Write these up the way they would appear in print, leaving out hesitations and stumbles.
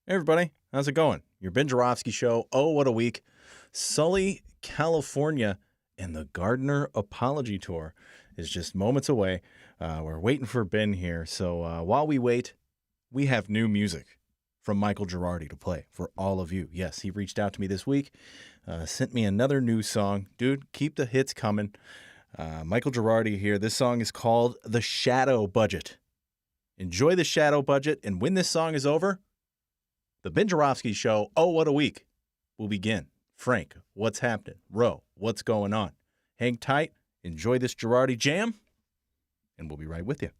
Hey everybody, how's it going? Your Ben Jarofsky Show. Oh, what a week. Sully, California, and the Gardiner Apology Tour is just moments away. We're waiting for Ben here. So while we wait, we have new music from Michael Girardi to play for all of you. Yes, he reached out to me this week, sent me another new song. Dude, keep the hits coming. Michael Girardi here. This song is called The Shadow Budget. Enjoy the Shadow Budget, and when this song is over, the Ben Jarofsky Show, oh, what a week, will begin. Frank, what's happening? Ro, what's going on? Hang tight, enjoy this Girardi jam, and we'll be right with you.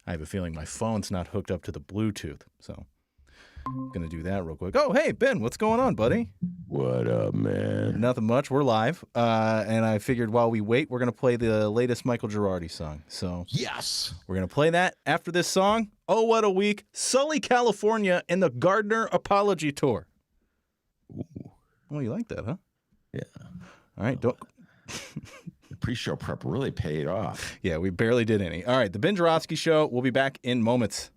I have a feeling my phone's not hooked up to the Bluetooth, so I'm going to do that real quick. Oh, hey, Ben, what's going on, buddy? What up, man? Nothing much. We're live, and I figured while we wait, we're going to play the latest Michael Girardi song. So Yes. we're going to play that after this song. Oh, what a week. Sully, California, and the Gardner Apology Tour. Ooh. Oh, you like that, huh? Yeah. All right. Don't. The pre-show prep really paid off. Yeah, we barely did any. All right. The Ben Jarofsky Show. We'll be back in moments.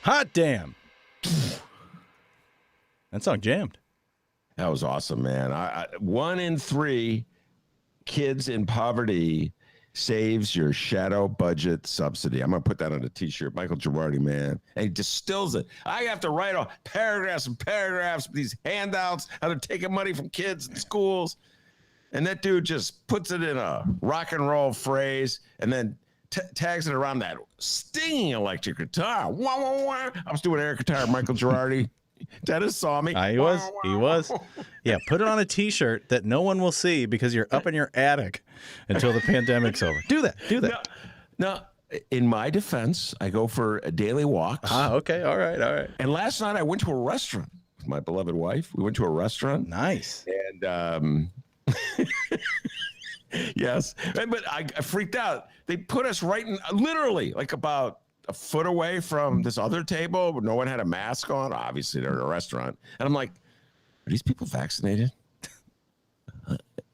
Hot damn. That song jammed. That was awesome, man. 1 in 3 kids in poverty saves your shadow budget subsidy. I'm going to put that on a t-shirt. Michael Girardi, man. And he distills it. I have to write off paragraphs and paragraphs of these handouts, how they're taking money from kids in schools. And that dude just puts it in a rock and roll phrase and then tags it around that stinging electric guitar. Wah, wah, wah. I was doing air guitar, Michael Girardi. Dennis saw me. He was. Yeah, put it on a t-shirt that no one will see because you're up in your attic until the pandemic's over. Do that. No, in my defense, I go for daily walks. Okay. All right. And last night I went to a restaurant with my beloved wife. We went to a restaurant. Nice. And yes, but I freaked out. They put us right in, literally, like about a foot away from this other table where no one had a mask on. Obviously, they're in a restaurant. And I'm like, are these people vaccinated?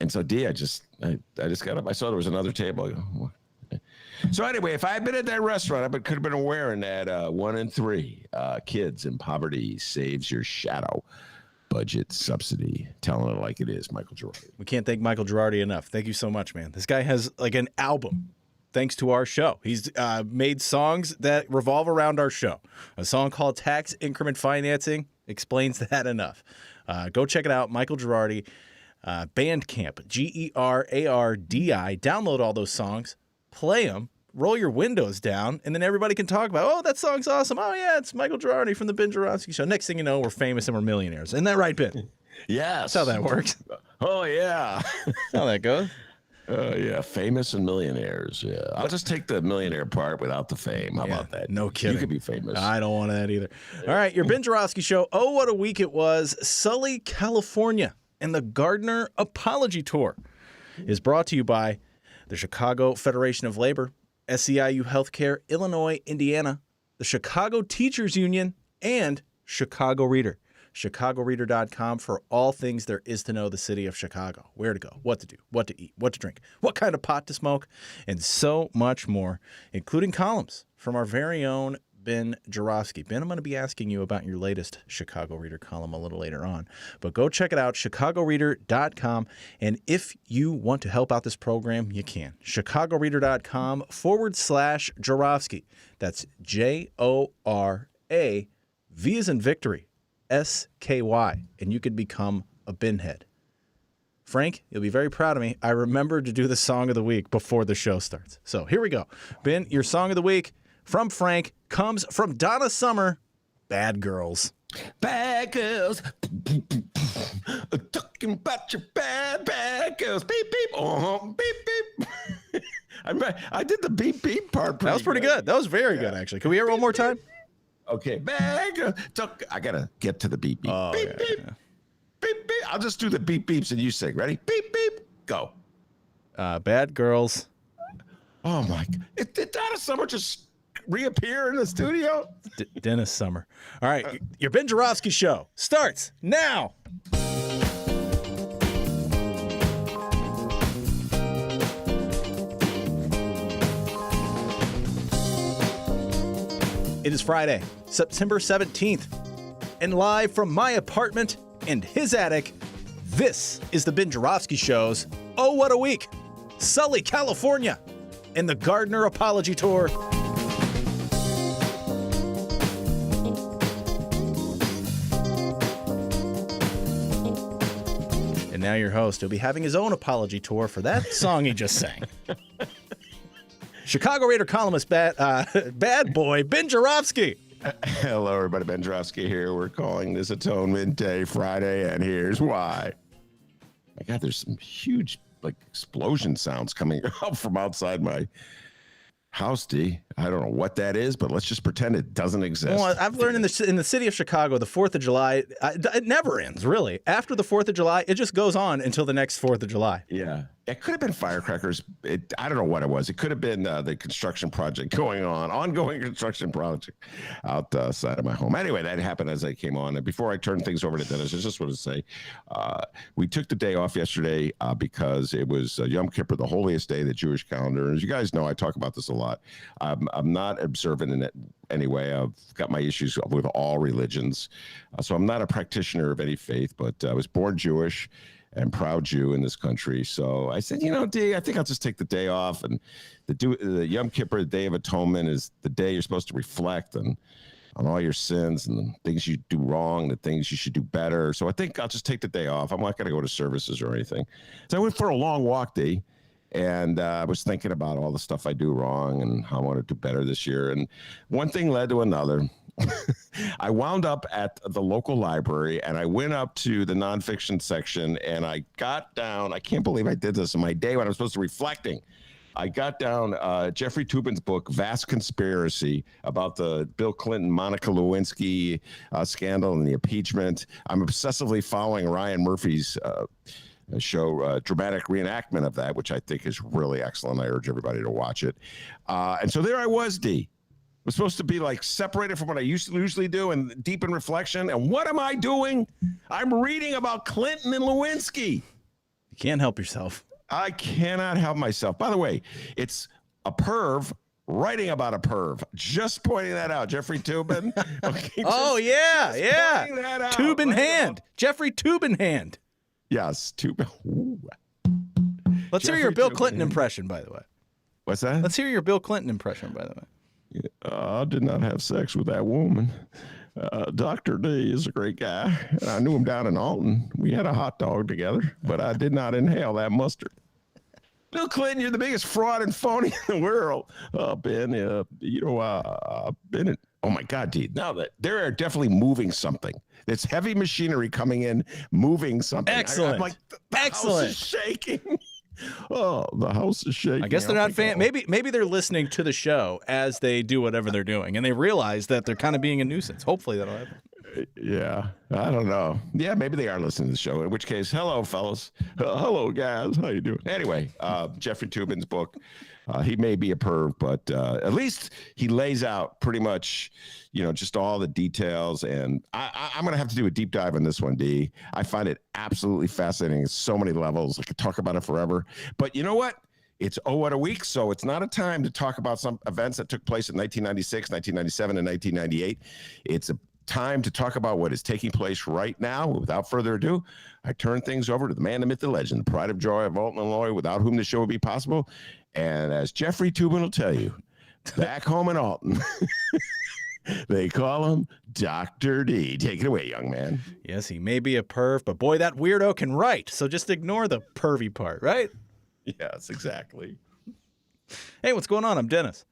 And so I just got up. I saw there was another table. I go, what? So anyway, if I had been at that restaurant, I could have been wearing that 1 in 3 kids in poverty saves your shadow budget subsidy. Telling it like it is, Michael Girardi. We can't thank Michael Girardi enough. Thank you so much, man. This guy has like an album thanks to our show. He's made songs that revolve around our show. A song called Tax Increment Financing explains that enough. Go check it out, Michael Girardi. Bandcamp, Gerardi. Download all those songs, play them, roll your windows down, and then everybody can talk about, oh, that song's awesome. Oh, yeah, it's Michael Girardi from the Ben Joravsky Show. Next thing you know, we're famous and we're millionaires. Isn't that right, Ben? Yes. That's how that works. Oh, yeah. That's how that goes. Yeah, famous and millionaires. Yeah, I'll just take the millionaire part without the fame. How about that? No kidding. You could be famous. I don't want that either. All right, your Ben Joravsky Show. Oh, what a week it was. Sully, California, and the Gardiner Apology Tour is brought to you by the Chicago Federation of Labor, SEIU Healthcare, Illinois, Indiana, the Chicago Teachers Union, and Chicago Reader. ChicagoReader.com for all things there is to know the city of Chicago. Where to go, what to do, what to eat, what to drink, what kind of pot to smoke, and so much more, including columns from our very own Ben Joravsky. Ben, I'm going to be asking you about your latest Chicago Reader column a little later on. But go check it out, ChicagoReader.com. And if you want to help out this program, you can. ChicagoReader.com/Joravsky. That's J-O-R-A, V as in victory, S-K-Y. And you could become a binhead. Frank, you'll be very proud of me. I remembered to do the song of the week before the show starts. So here we go. Ben, your song of the week from Frank comes from Donna Summer, Bad Girls. Bad girls. Talking about your bad girls. Beep, beep. Beep, beep. I did the beep, beep part. That was pretty good. That was very good, actually. Can we hear it one more time? Okay. Bad girls. I got to get to the beep, beep. Oh, beep, yeah, beep. yeah. Beep, beep. I'll just do the beep, beeps and you sing. Ready? Beep, beep. Go. Bad Girls. Oh, my God. Did Donna Summer just reappear in the studio? Dennis Summer. All right. Your Ben Joravsky Show starts now. It is Friday, September 17th, and live from my apartment and his attic, this is the Ben Joravsky Show's Oh, What a Week! Sully, California, and the Gardiner Apology Tour. And now your host will be having his own apology tour for that song he just sang. Chicago Reader columnist, bad boy, Ben Joravsky. Hello, everybody. Ben Joravsky here. We're calling this Atonement Day Friday, and here's why. My God, there's some huge explosion sounds coming out from outside my house, D. I don't know what that is, but let's just pretend it doesn't exist. Well, I've learned in the city of Chicago, the 4th of July, it never ends, really. After the 4th of July, it just goes on until the next 4th of July. Yeah. It could have been firecrackers. I don't know what it was. It could have been the construction project ongoing construction project outside of my home. Anyway, that happened as I came on. And before I turn things over to Dennis, I just want to say we took the day off yesterday because it was Yom Kippur, the holiest day of the Jewish calendar. As you guys know, I talk about this a lot. I'm not observant in it anyway. I've got my issues with all religions. So I'm not a practitioner of any faith, but I was born Jewish and proud Jew in this country. So I said, D, I think I'll just take the day off. And the Yom Kippur, the Day of Atonement, is the day you're supposed to reflect on all your sins and the things you do wrong, the things you should do better. So I think I'll just take the day off. I'm not going to go to services or anything. So I went for a long walk, D, and I was thinking about all the stuff I do wrong and how I want to do better this year. And one thing led to another. I wound up at the local library, and I went up to the nonfiction section, and I got down. I can't believe I did this on my day when I was supposed to be reflecting. I got down Jeffrey Toobin's book, Vast Conspiracy, about the Bill Clinton, Monica Lewinsky scandal and the impeachment. I'm obsessively following Ryan Murphy's show, dramatic reenactment of that, which I think is really excellent. I urge everybody to watch it. And so there I was, D. Was supposed to be like separated from what I usually do and deep in reflection. And what am I doing? I'm reading about Clinton and Lewinsky. You can't help yourself. I cannot help myself. By the way, it's a perv writing about a perv. Just pointing that out, Jeffrey Toobin. Okay, yeah. Tube in hand. Jeffrey Tube in hand. Yes, Toobin. Let's hear your Bill Clinton impression, by the way. What's that? Let's hear your Bill Clinton impression, by the way. I did not have sex with that woman. Dr. D is a great guy. I knew him down in Alton. We had a hot dog together, but I did not inhale that mustard. Bill Clinton, you're the biggest fraud and phony in the world. Ben, Ben, oh my God, D. Now that they are definitely moving something. It's heavy machinery coming in, moving something. Excellent. I'm like, the Excellent. house is shaking. Oh, the house is shaking. I guess they're not fan. Maybe they're listening to the show as they do whatever they're doing, and they realize that they're kind of being a nuisance. Hopefully that'll happen. Yeah, I don't know. Yeah, maybe they are listening to the show. In which case, hello, fellas. Hello, guys. How you doing? Anyway, Jeffrey Toobin's book. He may be a perv, but at least he lays out pretty much, just all the details. And I'm going to have to do a deep dive on this one, D. I find it absolutely fascinating at so many levels. I could talk about it forever. But you know what? It's what a week, so it's not a time to talk about some events that took place in 1996, 1997, and 1998. It's a time to talk about what is taking place right now. Without further ado, I turn things over to the man, the myth, the legend, the pride of joy of Alton, Illinois, without whom the show would be possible. And as Jeffrey Toobin will tell you, back home in Alton, they call him Dr. D. Take it away, young man. Yes, he may be a perv, but boy, that weirdo can write. So just ignore the pervy part, right? Yes, exactly. Hey, what's going on? I'm Dennis.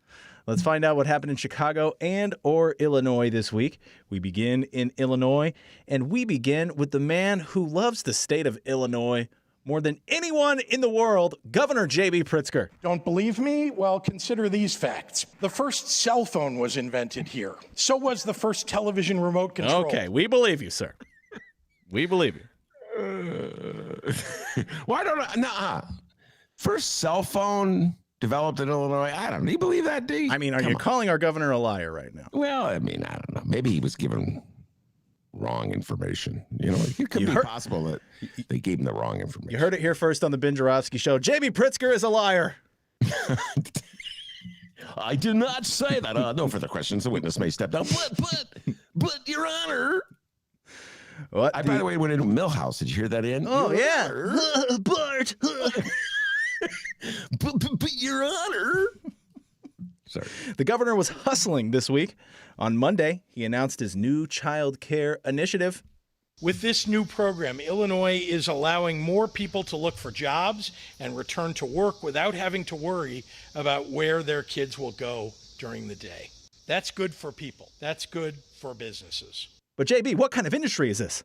Let's find out what happened in Chicago and or Illinois this week. We begin in Illinois, and we begin with the man who loves the state of Illinois more than anyone in the world, Governor J.B. Pritzker. Don't believe me? Well, consider these facts. The first cell phone was invented here. So was the first television remote control. Okay, we believe you, sir. We believe you. Why don't I? Nah. First cell phone developed in Illinois. I don't know. Do you believe that, D? I mean, are you calling our governor a liar right now? Well, I mean, I don't know. Maybe he was given wrong information. It could be possible that they gave him the wrong information. You heard it here first on the Ben Joravsky Show. J.B. Pritzker is a liar. I did not say that. No further questions. The witness may step down. But, Your Honor. What? By the way, went into Millhouse. Did you hear that in? Oh, yeah. Bart. but, Your Honor. Sorry. The governor was hustling this week. On Monday, he announced his new child care initiative. With this new program, Illinois is allowing more people to look for jobs and return to work without having to worry about where their kids will go during the day. That's good for people. That's good for businesses. But JB, what kind of industry is this?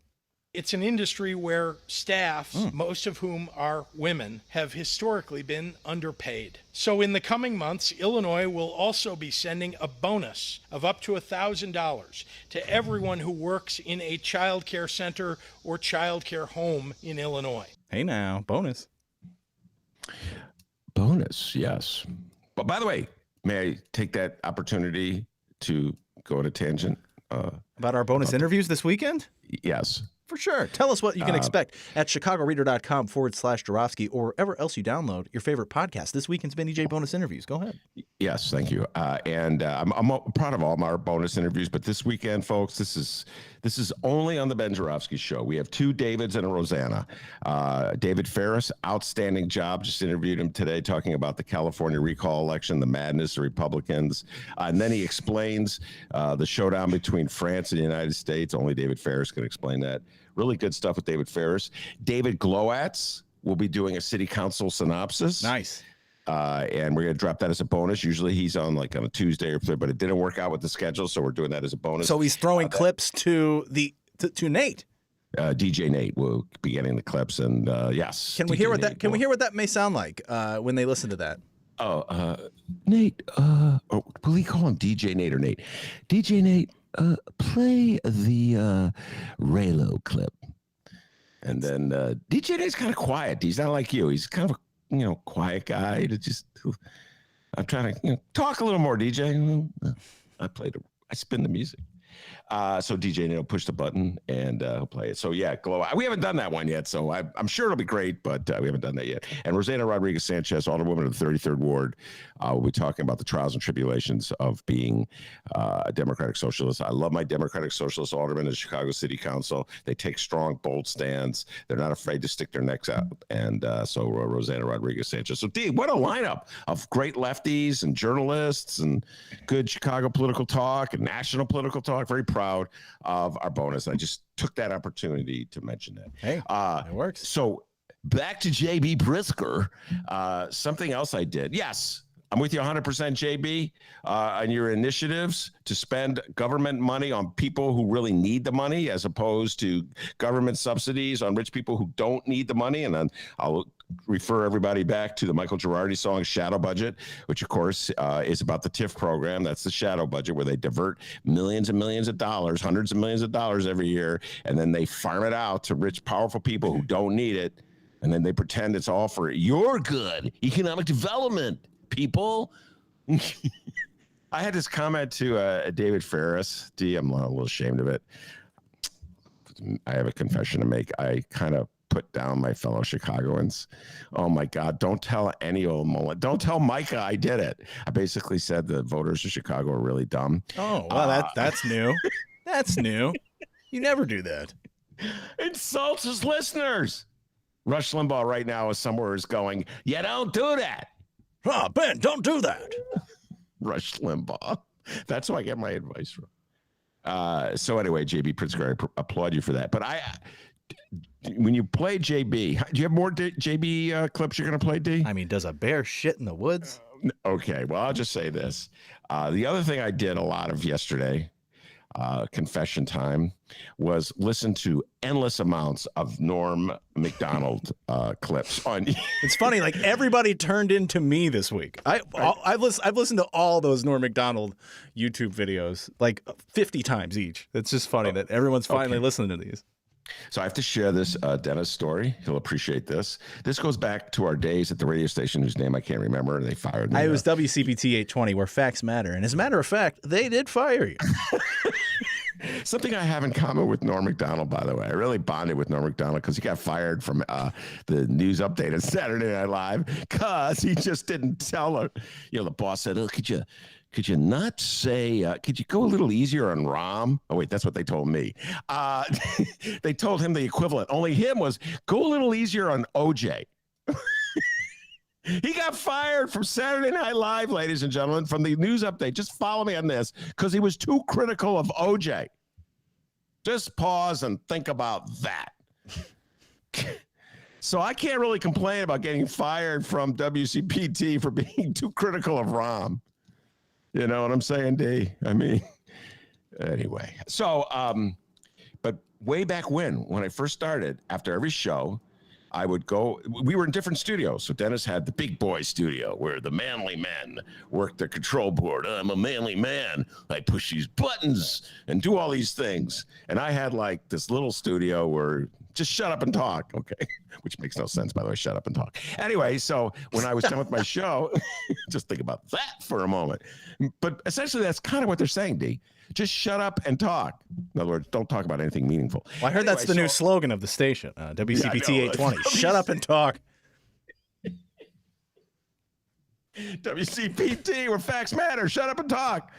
It's an industry where staff, most of whom are women, have historically been underpaid. So in the coming months, Illinois will also be sending a bonus of up to $1,000 to everyone who works in a child care center or child care home in Illinois. Hey now, bonus. Bonus, yes. But by the way, may I take that opportunity to go on a tangent? About our bonus interviews this weekend? Yes. For sure. Tell us what you can expect at chicagoreader.com/Joravsky or wherever else you download your favorite podcast. This weekend's Benny J bonus interviews. Go ahead. Yes, thank you. And I'm proud of all our bonus interviews, but this weekend, folks, this is only on the Ben Joravsky Show. We have two Davids and a Rosanna. David Ferris, outstanding job. Just interviewed him today, talking about the California recall election, the madness of Republicans, and then he explains the showdown between France and the United States. Only David Ferris can explain that. Really good stuff with David Ferris. David Glowatz will be doing a city council synopsis. Nice. And we're going to drop that as a bonus. Usually he's on like on a Tuesday or Thursday, but it didn't work out with the schedule, so we're doing that as a bonus. So he's throwing clips to Nate. DJ Nate will be getting the clips, and yes. Can we hear what that? Can we hear what that may sound like when they listen to that? Nate. Will he call him DJ Nate or Nate? DJ Nate, play the Raylo clip. And then DJ Nate's kind of quiet. He's not like you. He's kind of a quiet guy to just. I'm trying to talk a little more, DJ. I spin the music. So DJ will push the button and he'll play it. So yeah, Glow. We haven't done that one yet, so I'm sure it'll be great, but we haven't done that yet. And Rosanna Rodriguez Sanchez, Alderwoman of the 33rd Ward, will be talking about the trials and tribulations of being a Democratic Socialist. I love my Democratic Socialist aldermen in the Chicago City Council. They take strong, bold stands. They're not afraid to stick their necks out. And so Rosanna Rodriguez Sanchez. So D, what a lineup of great lefties and journalists and good Chicago political talk and national political talk. Very proud of our bonus. I just took that opportunity to mention that. Hey, it works. So back to JB Brisker. Something else I did. Yes, I'm with you 100%, JB, on your initiatives to spend government money on people who really need the money, as opposed to government subsidies on rich people who don't need the money. And then I'll refer everybody back to the Michael Girardi song Shadow Budget, which of course is about the TIF program. That's the shadow budget, where they divert millions and millions of dollars, hundreds of millions of dollars every year, and then they farm it out to rich, powerful people who don't need it. And then they pretend it's all for your good, economic development, people. I had this comment to David Ferris. I'm a little ashamed of it. I have a confession to make. I kind of put down my fellow Chicagoans. Oh my God, don't tell any old mullet. Don't tell Micah I did it. I basically said the voters of Chicago are really dumb. Oh, well, that's new. That's new. You never do that. Insults his listeners. Rush Limbaugh right now is somewhere is going, you don't do that. Oh, Ben, don't do that. Rush Limbaugh. That's who I get my advice from. So anyway, JB Pritzker, I applaud you for that. But when you play JB, do you have more JB clips you're going to play, D? I mean, does a bear shit in the woods? Okay, well, I'll just say this. The other thing I did a lot of yesterday, confession time, was listen to endless amounts of Norm Macdonald clips. It's funny, like everybody turned into me this week. I've listened to all those Norm Macdonald YouTube videos like 50 times each. It's just funny that everyone's finally listening to these. So I have to share this Dennis story. He'll appreciate this. This goes back to our days at the radio station whose name I can't remember. They fired me. It was WCPT 820, where facts matter. And as a matter of fact, they did fire you. Something I have in common with Norm Macdonald, by the way. I really bonded with Norm Macdonald because he got fired from the news update on Saturday Night Live because he just didn't tell her. The boss said, "Oh, could you not say, could you go a little easier on Rahm?" Oh, wait, that's what they told me. They told him the equivalent. Only him was, go a little easier on OJ. He got fired from Saturday Night Live, ladies and gentlemen, from the news update. Just follow me on this, because he was too critical of OJ. Just pause and think about that. So I can't really complain about getting fired from WCPT for being too critical of Rahm. You know what I'm saying, D? I mean, anyway. So, but way back when I first started, after every show, I would go, we were in different studios. So Dennis had the big boy studio where the manly men worked the control board. I'm a manly man. I push these buttons and do all these things. And I had like this little studio where just shut up and talk. Okay. Which makes no sense, by the way, shut up and talk. Anyway, so when I was done with my show, just think about that for a moment. But essentially that's kind of what they're saying, D. Just shut up and talk. In other words, don't talk about anything meaningful. Well, I heard that's the new slogan of the station, WCPT 820. Shut up and talk. WCPT, where facts matter. Shut up and talk.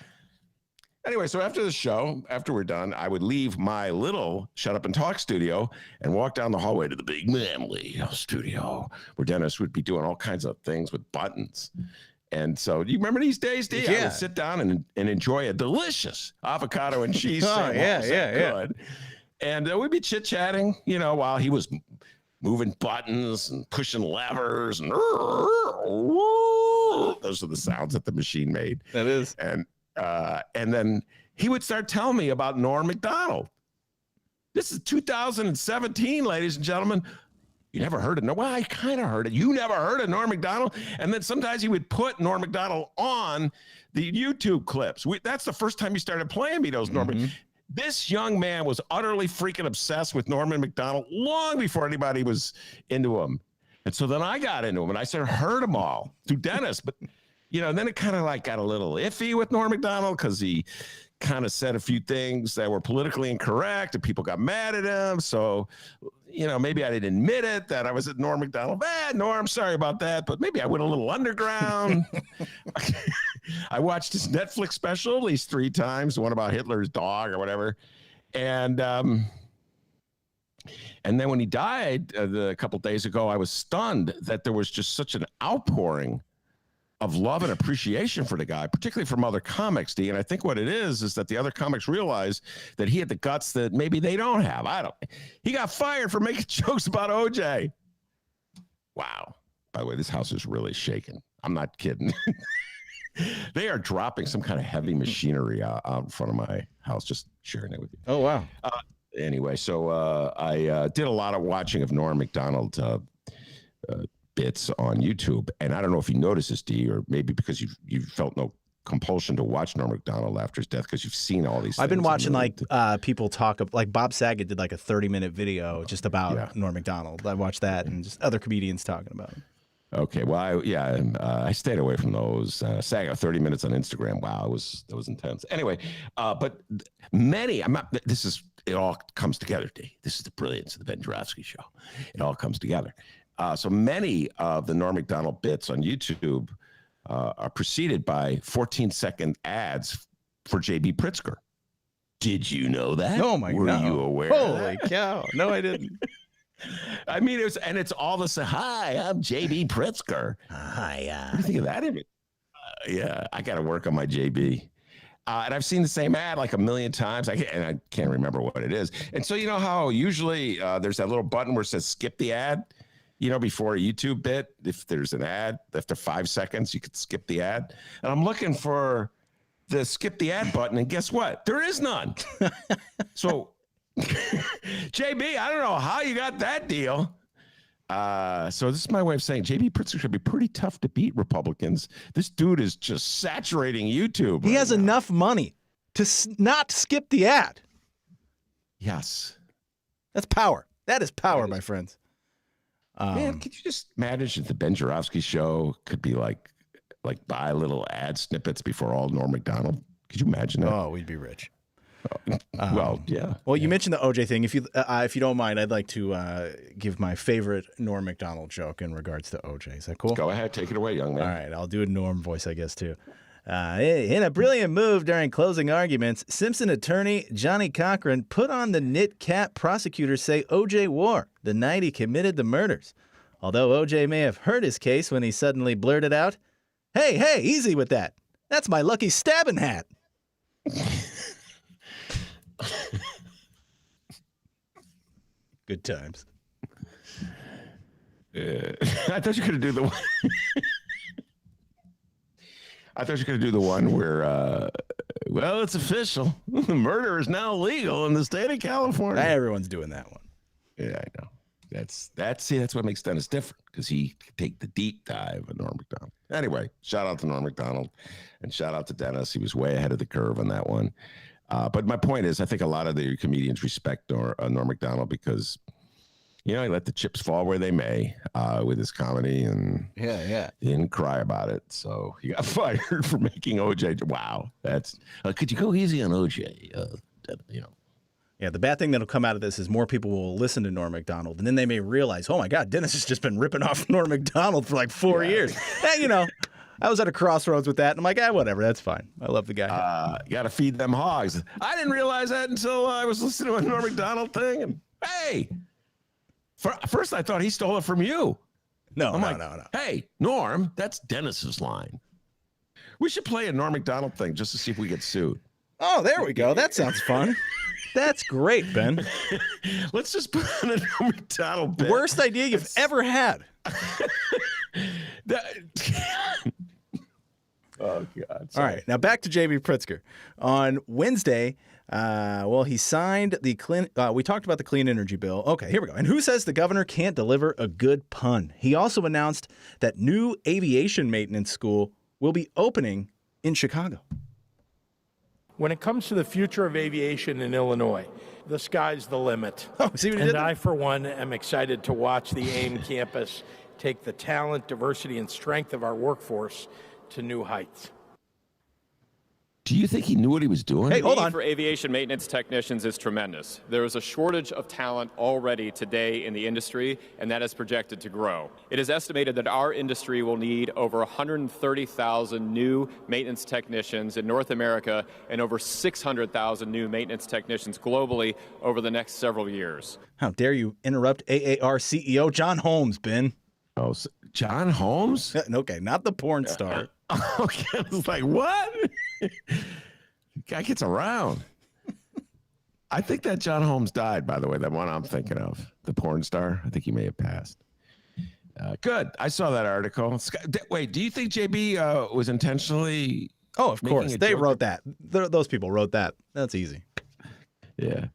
Anyway, so after the show, after we're done, I would leave my little Shut Up and Talk studio and walk down the hallway to the big manly studio where Dennis would be doing all kinds of things with buttons. And so, do you remember these days, D? I would sit down and enjoy a delicious avocado and cheese sandwich. Good. And we'd be chit-chatting, you know, while he was moving buttons and pushing levers. And those are the sounds that the machine made. That is. And then he would start telling me about Norm Macdonald. This is 2017, ladies and gentlemen. You never heard of no? Well, I kind of heard it. You never heard of Norm Macdonald? And then sometimes he would put Norm Macdonald on the YouTube clips. That's the first time he started playing me those Norm. This young man was utterly freaking obsessed with Norman Macdonald long before anybody was into him. And so then I got into him, and I sort of heard them all through Dennis. But, you know, then it kind of like got a little iffy with Norm Macdonald because he kind of said a few things that were politically incorrect and people got mad at him. So, you know, maybe I didn't admit it that I was at Norm Macdonald. Norm, sorry about that, but maybe I went a little underground. I watched his Netflix special at least 3 times, the one about Hitler's dog or whatever. And then when he died a couple days ago, I was stunned that there was just such an outpouring of love and appreciation for the guy, particularly from other comics, D. And I think what it is that the other comics realize that he had the guts that maybe they don't have. He got fired for making jokes about OJ. Wow. By the way, this house is really shaking. I'm not kidding. They are dropping some kind of heavy machinery out in front of my house, just sharing it with you. Oh, wow. Anyway, so I did a lot of watching of Norm Macdonald bits on YouTube, and I don't know if you noticed this, D, or maybe because you felt no compulsion to watch Norm Macdonald after his death because you've seen all these. I've been watching people talk like Bob Saget did like a 30-minute video just about Norm Macdonald. I watched that and just other comedians talking about him. Okay, well, I stayed away from those. Saget 30 minutes on Instagram. Wow, that was intense. Anyway, but many. It all comes together, D. This is the brilliance of the Ben Joravsky Show. It all comes together. So many of the Norm Macdonald bits on YouTube are preceded by 14-second ads for J.B. Pritzker. Did you know that? Oh, my God. Were you aware? Holy cow. No, I didn't. I mean, it's all the same. Hi, I'm J.B. Pritzker. Hi. What do you think of that image? I got to work on my J.B. And I've seen the same ad like a million times. I can't remember what it is. And so you know how usually there's that little button where it says skip the ad? You know, before a YouTube bit, if there's an ad, after 5 seconds, you could skip the ad. And I'm looking for the skip the ad button, and guess what? There is none. So, JB, I don't know how you got that deal. So this is my way of saying JB Pritzker should be pretty tough to beat Republicans. This dude is just saturating YouTube. He has enough money to not skip the ad. Yes. That's power. That is power, my friends. Man, could you just manage that the Ben Joravsky Show could be like buy little ad snippets before all Norm Macdonald? Could you imagine that? Oh, we'd be rich. Well, yeah. Well, you mentioned the OJ thing. If you don't mind, I'd like to give my favorite Norm Macdonald joke in regards to OJ. Is that cool? Go ahead, take it away, young man. All right, I'll do a Norm voice, I guess, too. In a brilliant move during closing arguments, Simpson attorney Johnny Cochran put on the knit cap prosecutors say OJ wore the night he committed the murders. Although OJ may have hurt his case when he suddenly blurted out, Hey, easy with that. That's my lucky stabbing hat. Good times. I thought you could do the one. I thought you were going to do the one where, well, it's official. Murder is now legal in the state of California. Everyone's doing that one. Yeah, I know. That's what makes Dennis different, because he could take the deep dive of Norm Macdonald. Anyway, shout out to Norm Macdonald and shout out to Dennis. He was way ahead of the curve on that one. But my point is, I think a lot of the comedians respect Norm Macdonald because, you know, he let the chips fall where they may with his comedy, and he didn't cry about it. So he got fired for making OJ. Wow, that's could you go easy on OJ? You know. Yeah, the bad thing that'll come out of this is more people will listen to Norm Macdonald, and then they may realize, oh my God, Dennis has just been ripping off Norm Macdonald for like 4 years. And, you know, I was at a crossroads with that, and I'm like, whatever, that's fine. I love the guy. You got to feed them hogs. I didn't realize that until I was listening to a Norm Macdonald thing. And hey, first I thought he stole it from you. No. Hey, Norm, that's Dennis's line. We should play a Norm Macdonald thing just to see if we get sued. Oh, there we go. That sounds fun. That's great, Ben. Let's just put on a Norm Macdonald bit. Worst idea you've ever had. Oh, God. All right. Now back to J.B. Pritzker. On Wednesday, he signed the we talked about the clean energy bill. Okay, here we go. And who says the governor can't deliver a good pun? He also announced that new aviation maintenance school will be opening in Chicago. When it comes to the future of aviation in Illinois, the sky's the limit. Oh, see what he did there? I, for one, am excited to watch the AIM campus take the talent, diversity, and strength of our workforce to new heights. Do you think he knew what he was doing? Hey, hold The on. need for aviation maintenance technicians is tremendous. There is a shortage of talent already today in the industry, and that is projected to grow. It is estimated that our industry will need over 130,000 new maintenance technicians in North America and over 600,000 new maintenance technicians globally over the next several years. How dare you interrupt AAR CEO John Holmes, Ben? Oh, John Holmes? Okay, not the porn star. Okay, I was like, what? Guy gets around. I think that John Holmes died, by the way, that one I'm thinking of, the porn star. I think he may have passed. Good. I saw that article. Wait, do you think JB was intentionally? Oh, of course. They joke? wrote that. Those people wrote that. That's easy. Yeah.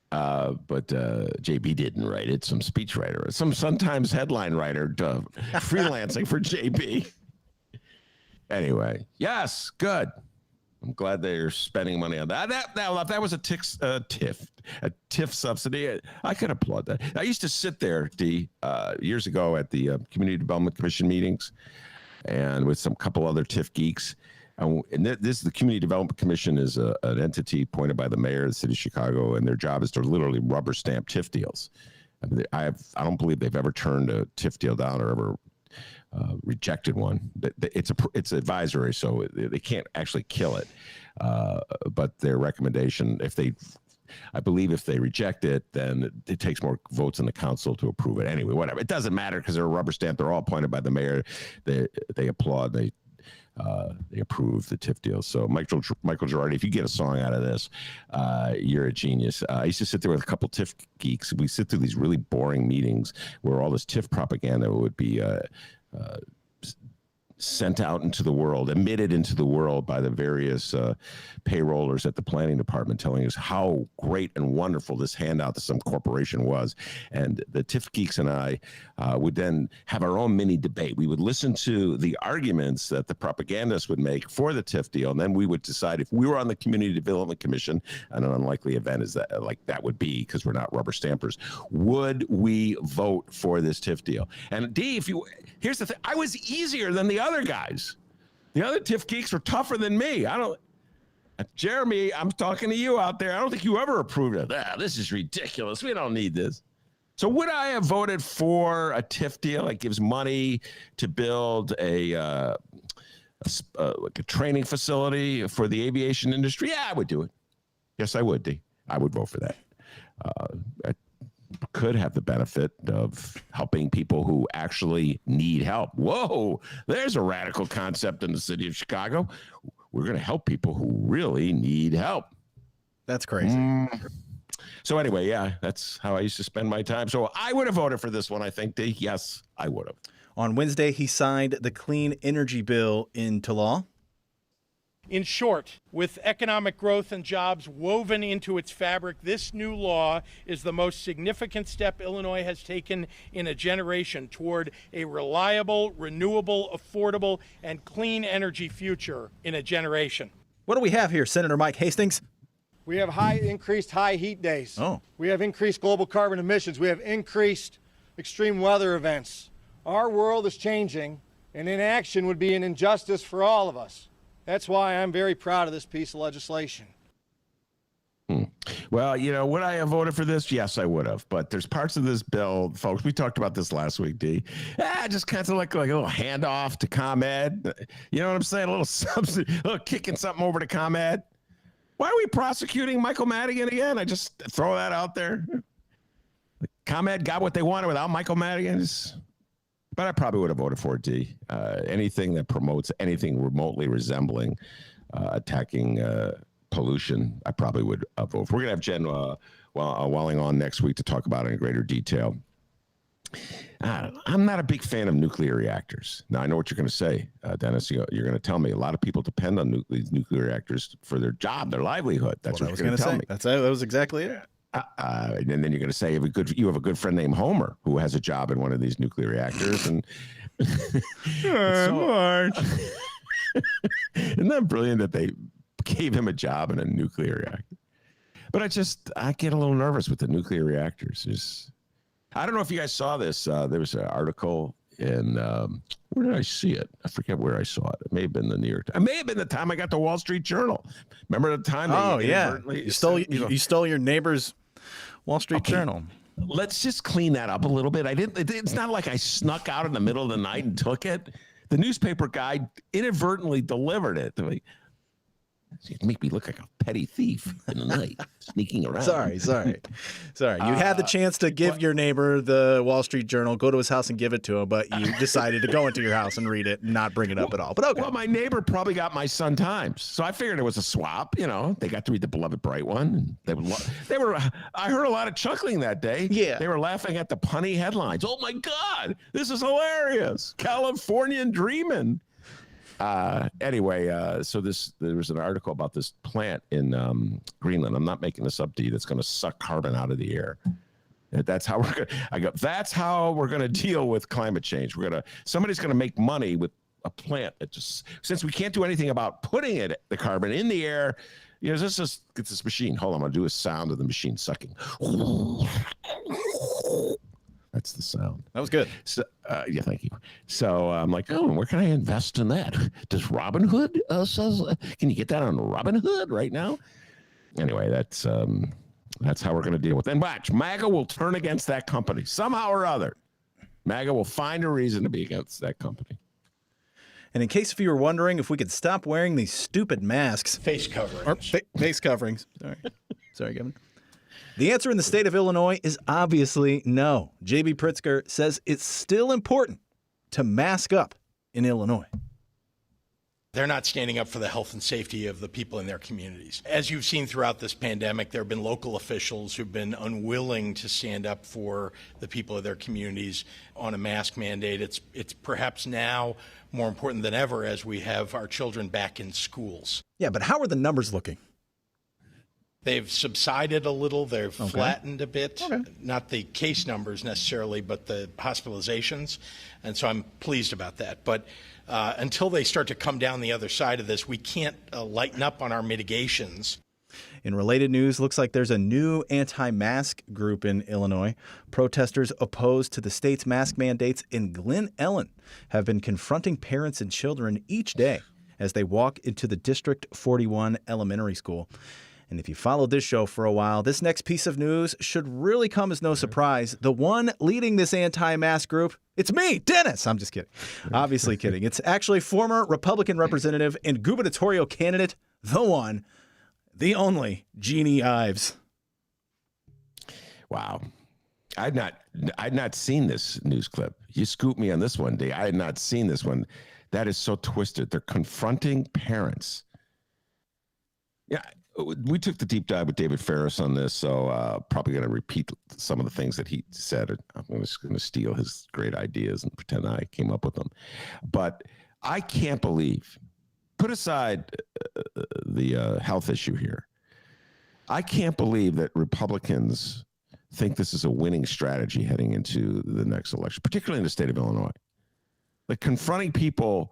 But JB didn't write it. Some speechwriter, some sometimes headline writer, freelancing for JB. Anyway, yes, good. I'm glad they're spending money on that. If that was a TIF subsidy, I could applaud that. I used to sit there, years ago at the Community Development Commission meetings, and with some couple other TIF geeks. And the Community Development Commission is an entity appointed by the mayor of the city of Chicago, and their job is to literally rubber stamp TIF deals. I don't believe they've ever turned a TIF deal down or ever rejected one. It's advisory, so they can't actually kill it. But their recommendation, I believe if they reject it, then it takes more votes in the council to approve it. Anyway, whatever. It doesn't matter because they're a rubber stamp. They're all appointed by the mayor. They applaud. They approve the TIF deal. So Michael Girardi, if you get a song out of this, you're a genius. I used to sit there with a couple TIF geeks. We sit through these really boring meetings where all this TIF propaganda would be sent out into the world, emitted into the world by the various payrollers at the planning department, telling us how great and wonderful this handout to some corporation was. And the TIF geeks and I would then have our own mini debate. We would listen to the arguments that the propagandists would make for the TIF deal, and then we would decide if we were on the Community Development Commission, and an unlikely event is that would be because we're not rubber stampers, would we vote for this TIF deal? And here's the thing, I was easier than the other guys. The other TIF geeks were tougher than me. Jeremy, I'm talking to you out there. I don't think you ever approved of that. This is ridiculous. We don't need this. So would I have voted for a TIF deal that gives money to build a training facility for the aviation industry? Yeah, I would do it. Yes, I would, D. I would vote for that. I could have the benefit of helping people who actually need help. Whoa, there's a radical concept in the city of Chicago. We're going to help people who really need help. That's crazy. So anyway, yeah, that's how I used to spend my time. So I would have voted for this one, I think, D. Yes, I would have. On Wednesday, he signed the clean energy bill into law. In short, with economic growth and jobs woven into its fabric, this new law is the most significant step Illinois has taken in a generation toward a reliable, renewable, affordable, and clean energy future in a generation. What do we have here, Senator Mike Hastings? We have increased high heat days. Oh. We have increased global carbon emissions. We have increased extreme weather events. Our world is changing, and inaction would be an injustice for all of us. That's why I'm very proud of this piece of legislation. Well, would I have voted for this? Yes, I would have. But there's parts of this bill, folks, we talked about this last week, D. Just kind of like a little handoff to ComEd. You know what I'm saying? A little subsidy, a little kicking something over to ComEd. Why are we prosecuting Michael Madigan again? I just throw that out there. ComEd got what they wanted without Michael Madigan. But I probably would have voted for it, D. Anything that promotes anything remotely resembling attacking pollution, I probably would vote for. We're going to have Jen Welling on next week to talk about it in greater detail. I'm not a big fan of nuclear reactors. Now, I know what you're going to say, Dennis. You're going to tell me a lot of people depend on these nuclear reactors for their job, their livelihood. That's what you're going to tell me. That was exactly it. And then you're going to say you have a good friend named Homer who has a job in one of these nuclear reactors. And Marge. Isn't that brilliant that they gave him a job in a nuclear reactor? But I get a little nervous with the nuclear reactors. I don't know if you guys saw this. There was an article in, where did I see it? I forget where I saw it. It may have been the New York Times. It may have been the time I got the Wall Street Journal. Remember the time? You stole your neighbor's Wall Street Journal. Let's just clean that up a little bit. It's not like I snuck out in the middle of the night and took it. The newspaper guy inadvertently delivered it. It make me look like a petty thief in the night, sneaking around. Sorry. You had the chance to give your neighbor the Wall Street Journal, go to his house and give it to him, but you decided to go into your house and read it and not bring it up at all. But okay. Well, my neighbor probably got my Sun Times, so I figured it was a swap. They got to read the beloved bright one. They were. I heard a lot of chuckling that day. Yeah, they were laughing at the punny headlines. Oh my God, this is hilarious! Californian dreaming. Anyway, so there was an article about this plant in Greenland. I'm not making this up to you. That's going to suck carbon out of the air. That's how that's how we're going to deal with climate change. Somebody's going to make money with a plant that since we can't do anything about putting the carbon in the air. Let's just get this machine. Hold on, I'm going to do a sound of the machine sucking. That's the sound. That was good. So, yeah, thank you. So I'm like, where can I invest in that? Does Robinhood can you get that on Robinhood right now? Anyway, that's how we're going to deal with it. And watch, MAGA will turn against that company somehow or other. MAGA will find a reason to be against that company. And in case if you were wondering if we could stop wearing these stupid masks. Face coverings. Face coverings. Sorry, Kevin. The answer in the state of Illinois is obviously no. J.B. Pritzker says it's still important to mask up in Illinois. They're not standing up for the health and safety of the people in their communities. As you've seen throughout this pandemic, there have been local officials who've been unwilling to stand up for the people of their communities on a mask mandate. It's perhaps now more important than ever as we have our children back in schools. Yeah, but how are the numbers looking? They've subsided a little. They've flattened a bit. Okay. Not the case numbers necessarily, but the hospitalizations. And so I'm pleased about that. But until they start to come down the other side of this, we can't lighten up on our mitigations. In related news, looks like there's a new anti-mask group in Illinois. Protesters opposed to the state's mask mandates in Glen Ellen have been confronting parents and children each day as they walk into the District 41 elementary school. And if you followed this show for a while, this next piece of news should really come as no surprise. The one leading this anti-mask group, it's me, Dennis. I'm just kidding. Obviously kidding. It's actually former Republican representative and gubernatorial candidate, the one, the only, Jeannie Ives. Wow. I'd not seen this news clip. You scooped me on this one, D. I had not seen this one. That is so twisted. They're confronting parents. Yeah. We took the deep dive with David Ferris on this, so probably going to repeat some of the things that he said. I'm just going to steal his great ideas and pretend I came up with them. But I can't believe, put aside the health issue here, I can't believe that Republicans think this is a winning strategy heading into the next election, particularly in the state of Illinois. Like confronting people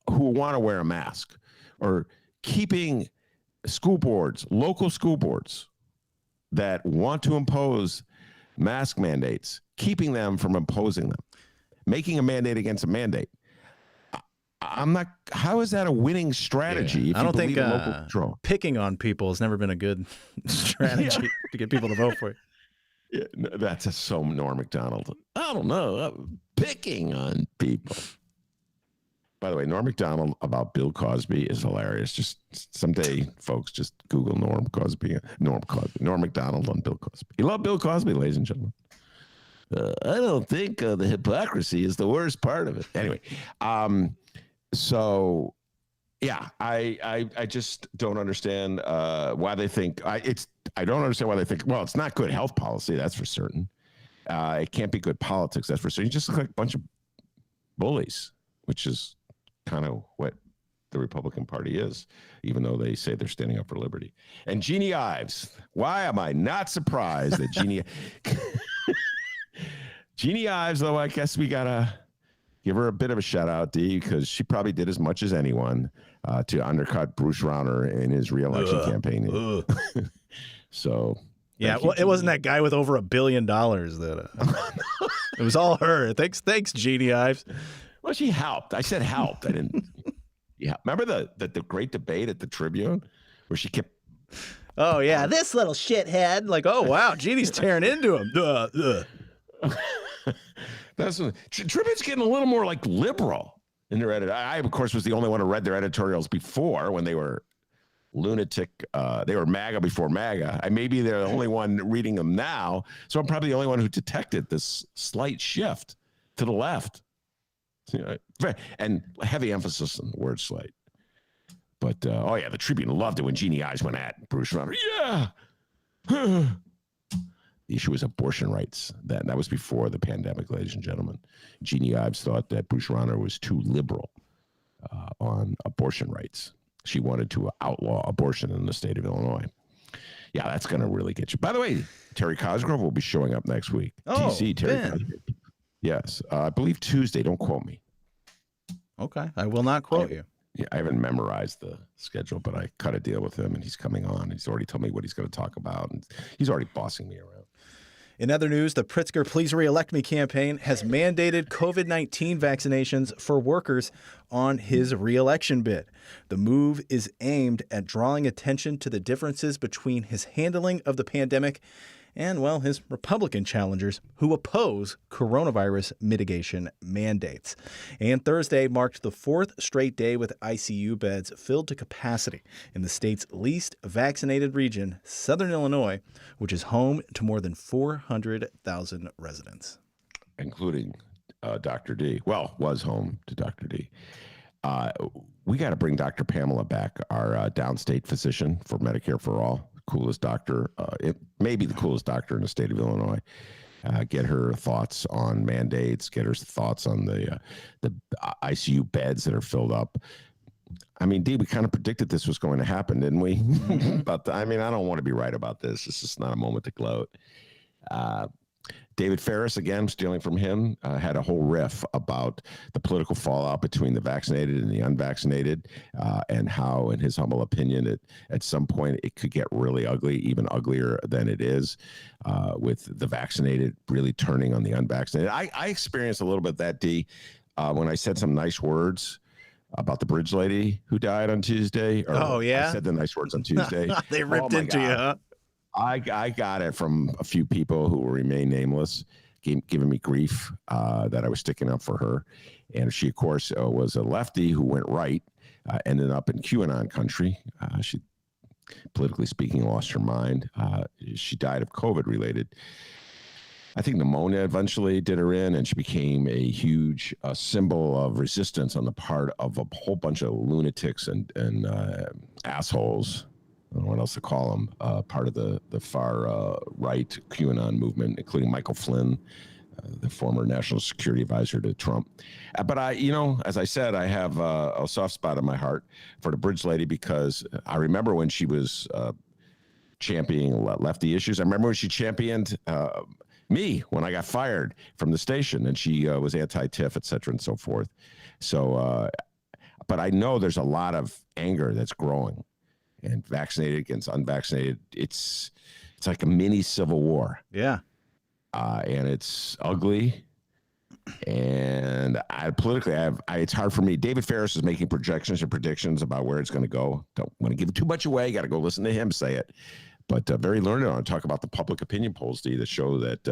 who want to wear a mask or keeping school boards, local school boards that want to impose mask mandates, keeping them from imposing them, making a mandate against a mandate. I'm not. How is that a winning strategy? Yeah. If I don't you think believe in local control? picking on people has never been a good strategy to get people to vote for you. Yeah, no, that's so Norm Macdonald. I don't know. Picking on people. By the way, Norm Macdonald about Bill Cosby is hilarious. Just someday, folks, just Google Norm Cosby. Norm Macdonald on Bill Cosby. You love Bill Cosby, ladies and gentlemen. I don't think the hypocrisy is the worst part of it. Anyway, so yeah, I just don't understand why they think I don't understand why they think. Well, it's not good health policy, that's for certain. It can't be good politics, that's for certain. You just look like a bunch of bullies, which is kind of what the Republican Party is, even though they say they're standing up for liberty. And Jeannie Ives, why am I not surprised that Jeannie Ives, though, I guess we gotta give her a bit of a shout out, D, because she probably did as much as anyone to undercut Bruce Rauner in his reelection campaign. So, yeah, well, it wasn't that guy with over $1 billion that it was all her. Thanks, Jeannie Ives. Well, she helped. I said helped. I didn't. Yeah, remember the great debate at the Tribune where she kept. Oh yeah, this little shithead. Like, oh wow, Jeannie's tearing into him. That's Tribune's getting a little more like liberal in their edit. I of course was the only one who read their editorials before when they were lunatic. They were MAGA before MAGA. Maybe they're the only one reading them now, so I'm probably the only one who detected this slight shift to the left. And heavy emphasis on the word slight. But oh yeah, the Tribune loved it when Jeannie Ives went at Bruce Rauner. Yeah. The issue was abortion rights. That was before the pandemic, ladies and gentlemen. Jeannie Ives thought that Bruce Rauner was too liberal on abortion rights. She wanted to outlaw abortion in the state of Illinois. Yeah, that's going to really get you. By the way, Terry Cosgrove will be showing up next week. Oh, TC, Terry Cosgrove. Yes, I believe Tuesday. Don't quote me. Okay, I will not quote you. Yeah, I haven't memorized the schedule, but I cut a deal with him, and he's coming on. He's already told me what he's going to talk about, and he's already bossing me around. In other news, the Pritzker Please Reelect Me campaign has mandated COVID-19 vaccinations for workers on his reelection bid. The move is aimed at drawing attention to the differences between his handling of the pandemic and, well, his Republican challengers who oppose coronavirus mitigation mandates. And Thursday marked the fourth straight day with ICU beds filled to capacity in the state's least vaccinated region, Southern Illinois, which is home to more than 400,000 residents. Including Dr. D. Well, was home to Dr. D. We got to bring Dr. Pamela back, our downstate physician for Medicare for All. Coolest doctor, it may be the coolest doctor in the state of Illinois. Get her thoughts on mandates, get her thoughts on the ICU beds that are filled up. I mean, Dee, we kind of predicted this was going to happen, didn't we? But I mean, I don't want to be right about this. This is not a moment to gloat. David Ferris, again, stealing from him, had a whole riff about the political fallout between the vaccinated and the unvaccinated, and how, in his humble opinion, at some point it could get really ugly, even uglier than it is, with the vaccinated really turning on the unvaccinated. I experienced a little bit of that, D, when I said some nice words about the bridge lady who died on Tuesday. Oh, yeah? I said the nice words on Tuesday. They ripped into you, huh? I got it from a few people who will remain nameless, giving me grief that I was sticking up for her. And she, of course, was a lefty who went right, ended up in QAnon country. She, politically speaking, lost her mind. She died of COVID-related. I think pneumonia eventually did her in, and she became a huge symbol of resistance on the part of a whole bunch of lunatics and assholes. I don't know what else to call them, part of the far right QAnon movement, including Michael Flynn, the former national security advisor to Trump. But as I said, I have a soft spot in my heart for the bridge lady, because I remember when she was championing lefty issues. I remember when she championed me when I got fired from the station, and she was anti-TIF, et cetera, and so forth. So, but I know there's a lot of anger that's growing. And vaccinated against unvaccinated, it's like a mini civil war. Yeah. And it's ugly. And politically, it's hard for me. David Ferris is making projections and predictions about where it's going to go. Don't want to give too much away. Got to go listen to him say it. But very learned on talk about the public opinion polls, that show that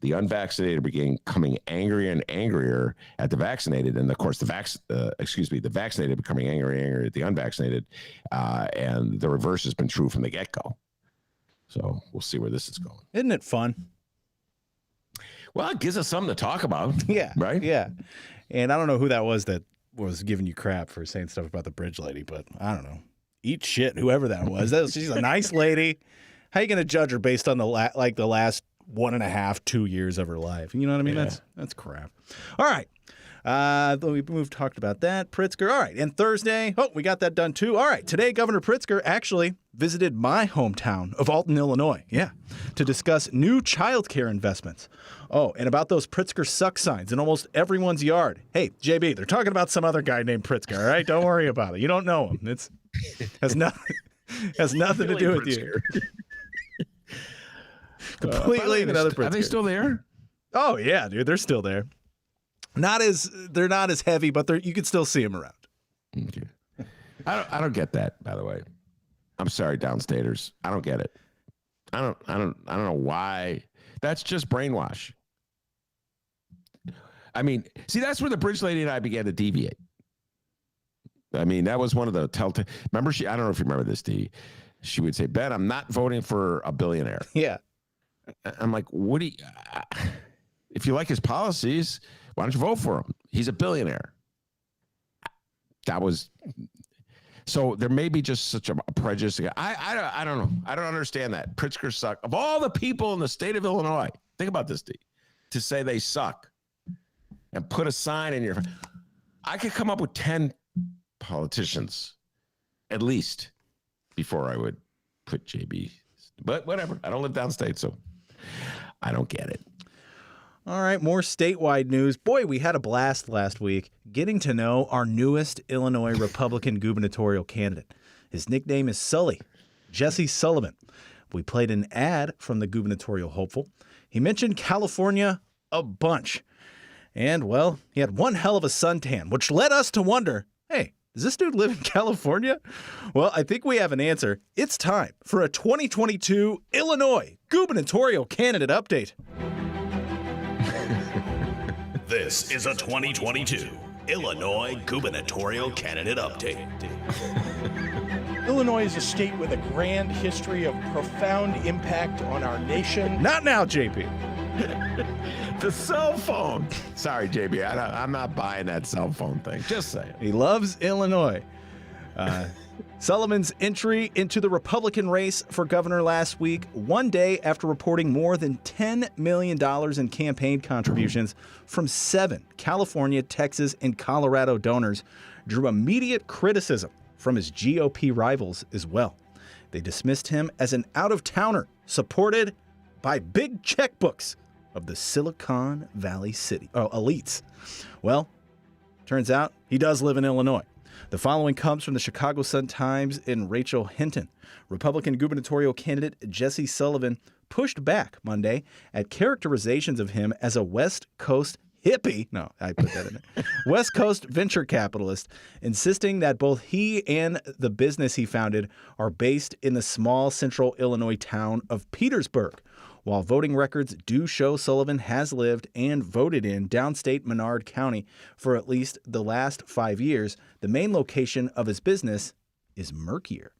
the unvaccinated are becoming angrier and angrier at the vaccinated, and of course the vaccinated becoming angrier and angrier at the unvaccinated, and the reverse has been true from the get-go. So we'll see where this is going. Isn't it fun? Well, it gives us something to talk about. Yeah. Right? Yeah. And I don't know who that was giving you crap for saying stuff about the bridge lady, but I don't know. Eat shit, whoever that was. She's a nice lady. How are you going to judge her based on the last 1.5, 2 years of her life? You know what I mean? Yeah. That's crap. All right. We've talked about that. Pritzker. All right. And Thursday, we got that done too. All right. Today, Governor Pritzker actually visited my hometown of Alton, Illinois. Yeah. To discuss new child care investments. Oh, and about those Pritzker suck signs in almost everyone's yard. Hey, JB, they're talking about some other guy named Pritzker. All right. Don't worry about it. You don't know him. Has nothing to do with you. Completely another Pritzker. Are they still there? Oh yeah, dude, they're still there. They're not as heavy, but you can still see them around. Okay. I don't get that, by the way. I'm sorry, downstaters. I don't get it. I don't know why. That's just brainwash. I mean, see, that's where the bridge lady and I began to deviate. I mean, that was one of the telltale. Remember, I don't know if you remember this, D. She would say, Ben, I'm not voting for a billionaire. Yeah. I'm like, what do you, if you like his policies, why don't you vote for him? He's a billionaire. So there may be just such a prejudice. I don't know. I don't understand that. Pritzker suck. Of all the people in the state of Illinois, think about this, D, to say they suck and put a sign in your, I could come up with 10 politicians at least before I would put JB, but whatever. I don't live downstate, so I don't get it. All right, more statewide news. Boy, we had a blast last week getting to know our newest Illinois Republican gubernatorial candidate. His nickname is Sully, Jesse Sullivan. We played an ad from the gubernatorial hopeful. He mentioned California a bunch. And, well, he had one hell of a suntan, which led us to wonder, hey, does this dude live in California? Well, I think we have an answer. It's time for a 2022 Illinois gubernatorial candidate update. This is a 2022 Illinois gubernatorial candidate update. Illinois is a state with a grand history of profound impact on our nation. Not now, JP. The cell phone. Sorry, JB. I'm not buying that cell phone thing. Just saying. He loves Illinois. Sullivan's entry into the Republican race for governor last week, one day after reporting more than $10 million in campaign contributions from 7 California, Texas, and Colorado donors, drew immediate criticism from his GOP rivals as well. They dismissed him as an out-of-towner supported by big checkbooks of the Silicon Valley elites. Well, turns out he does live in Illinois. The following comes from the Chicago Sun-Times and Rachel Hinton. Republican gubernatorial candidate Jesse Sullivan pushed back Monday at characterizations of him as a West Coast hippie. No, I put that in there. West Coast venture capitalist, insisting that both he and the business he founded are based in the small central Illinois town of Petersburg. While voting records do show Sullivan has lived and voted in downstate Menard County for at least the last 5 years, the main location of his business is murkier.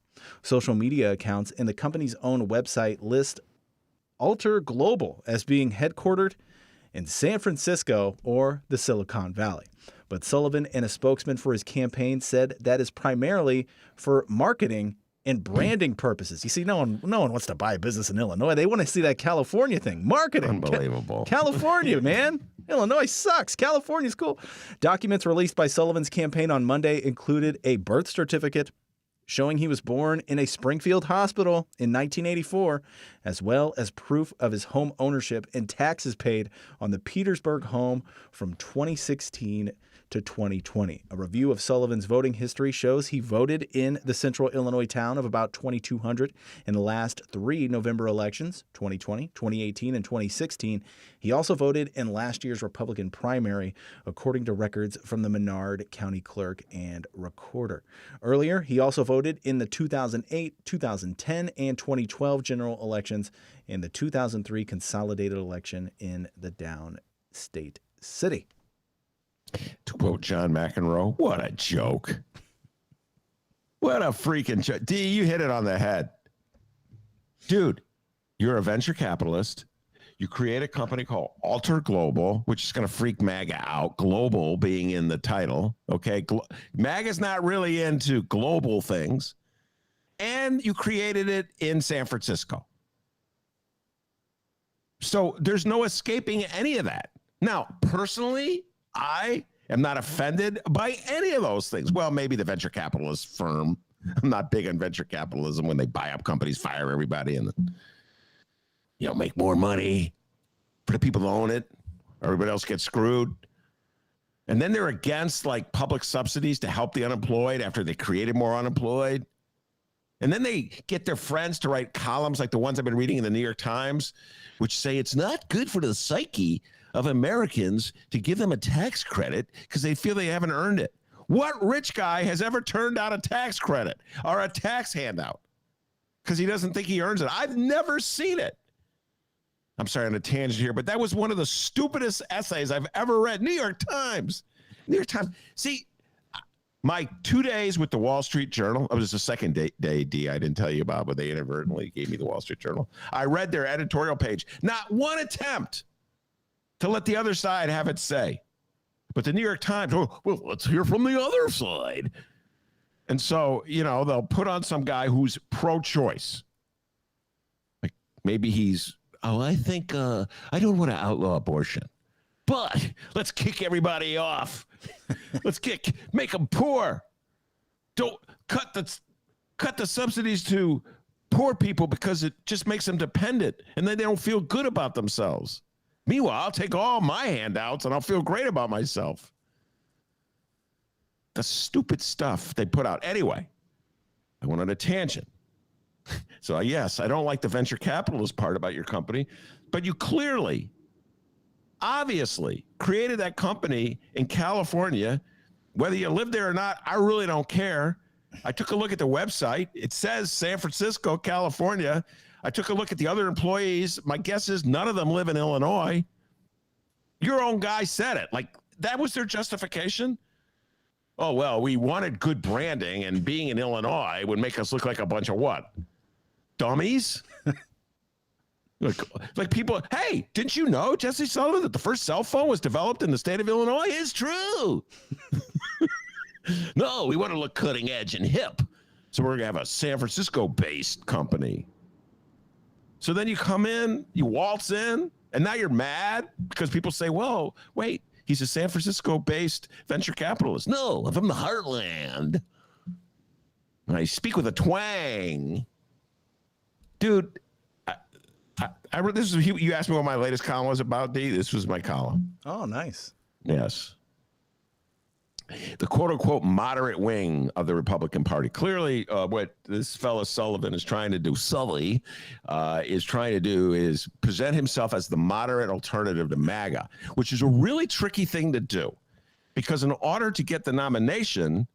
Social media accounts and the company's own website list Alter Global as being headquartered in San Francisco or the Silicon Valley. But Sullivan and a spokesman for his campaign said that is primarily for marketing and branding purposes. You see, no one wants to buy a business in Illinois. They want to see that California thing. Marketing. Unbelievable. California, man. Illinois sucks. California's cool. Documents released by Sullivan's campaign on Monday included a birth certificate, showing he was born in a Springfield hospital in 1984, as well as proof of his home ownership and taxes paid on the Petersburg home from 2016 to 2020. A review of Sullivan's voting history shows he voted in the central Illinois town of about 2,200 in the last 3 November elections, 2020, 2018, and 2016. He also voted in last year's Republican primary, according to records from the Menard County Clerk and Recorder. Earlier, he also voted in the 2008, 2010, and 2012 general elections and the 2003 consolidated election in the downstate city. To quote John McEnroe, what a joke. What a freaking joke. D, you hit it on the head. Dude, you're a venture capitalist. You create a company called Alter Global, which is going to freak MAGA out, global being in the title. Okay. MAGA's not really into global things. And you created it in San Francisco. So there's no escaping any of that. Now, personally, I am not offended by any of those things. Well, maybe the venture capitalist firm. I'm not big on venture capitalism when they buy up companies, fire everybody, and make more money for the people who own it. Everybody else gets screwed. And then they're against like public subsidies to help the unemployed after they created more unemployed. And then they get their friends to write columns like the ones I've been reading in the New York Times, which say it's not good for the psyche of Americans to give them a tax credit because they feel they haven't earned it. What rich guy has ever turned down a tax credit or a tax handout because he doesn't think he earns it? I've never seen it. I'm sorry, on a tangent here, but that was one of the stupidest essays I've ever read. New York Times. New York Times. See, my 2 days with the Wall Street Journal, it was the second day, D, I didn't tell you about, but they inadvertently gave me the Wall Street Journal. I read their editorial page. Not one attempt to let the other side have its say. But the New York Times, well, let's hear from the other side. And so, they'll put on some guy who's pro-choice. Like maybe he's, I think, I don't want to outlaw abortion, but let's kick everybody off. Let's make them poor. Don't cut the subsidies to poor people because it just makes them dependent and then they don't feel good about themselves. Meanwhile, I'll take all my handouts and I'll feel great about myself. The stupid stuff they put out. Anyway, I went on a tangent. So, yes, I don't like the venture capitalist part about your company, but you clearly, obviously, created that company in California. Whether you live there or not, I really don't care. I took a look at the website. It says San Francisco, California. I took a look at the other employees. My guess is none of them live in Illinois. Your own guy said it. Like, that was their justification? Oh, well, we wanted good branding, and being in Illinois would make us look like a bunch of what? Dummies? like people, hey, didn't you know, Jesse Sullivan, that the first cell phone was developed in the state of Illinois? It's true. No, we want to look cutting edge and hip. So we're going to have a San Francisco-based company. So then you come in, you waltz in, and now you're mad because people say, well, wait, he's a San Francisco-based venture capitalist. No, I'm from the heartland. I speak with a twang. Dude, I read this. You asked me what my latest column was about, D. This was my column. Oh, nice. Yes. The quote-unquote moderate wing of the Republican Party. Clearly, what this fellow Sullivan is trying to do, Sully, is trying to do is present himself as the moderate alternative to MAGA, which is a really tricky thing to do. Because in order to get the nomination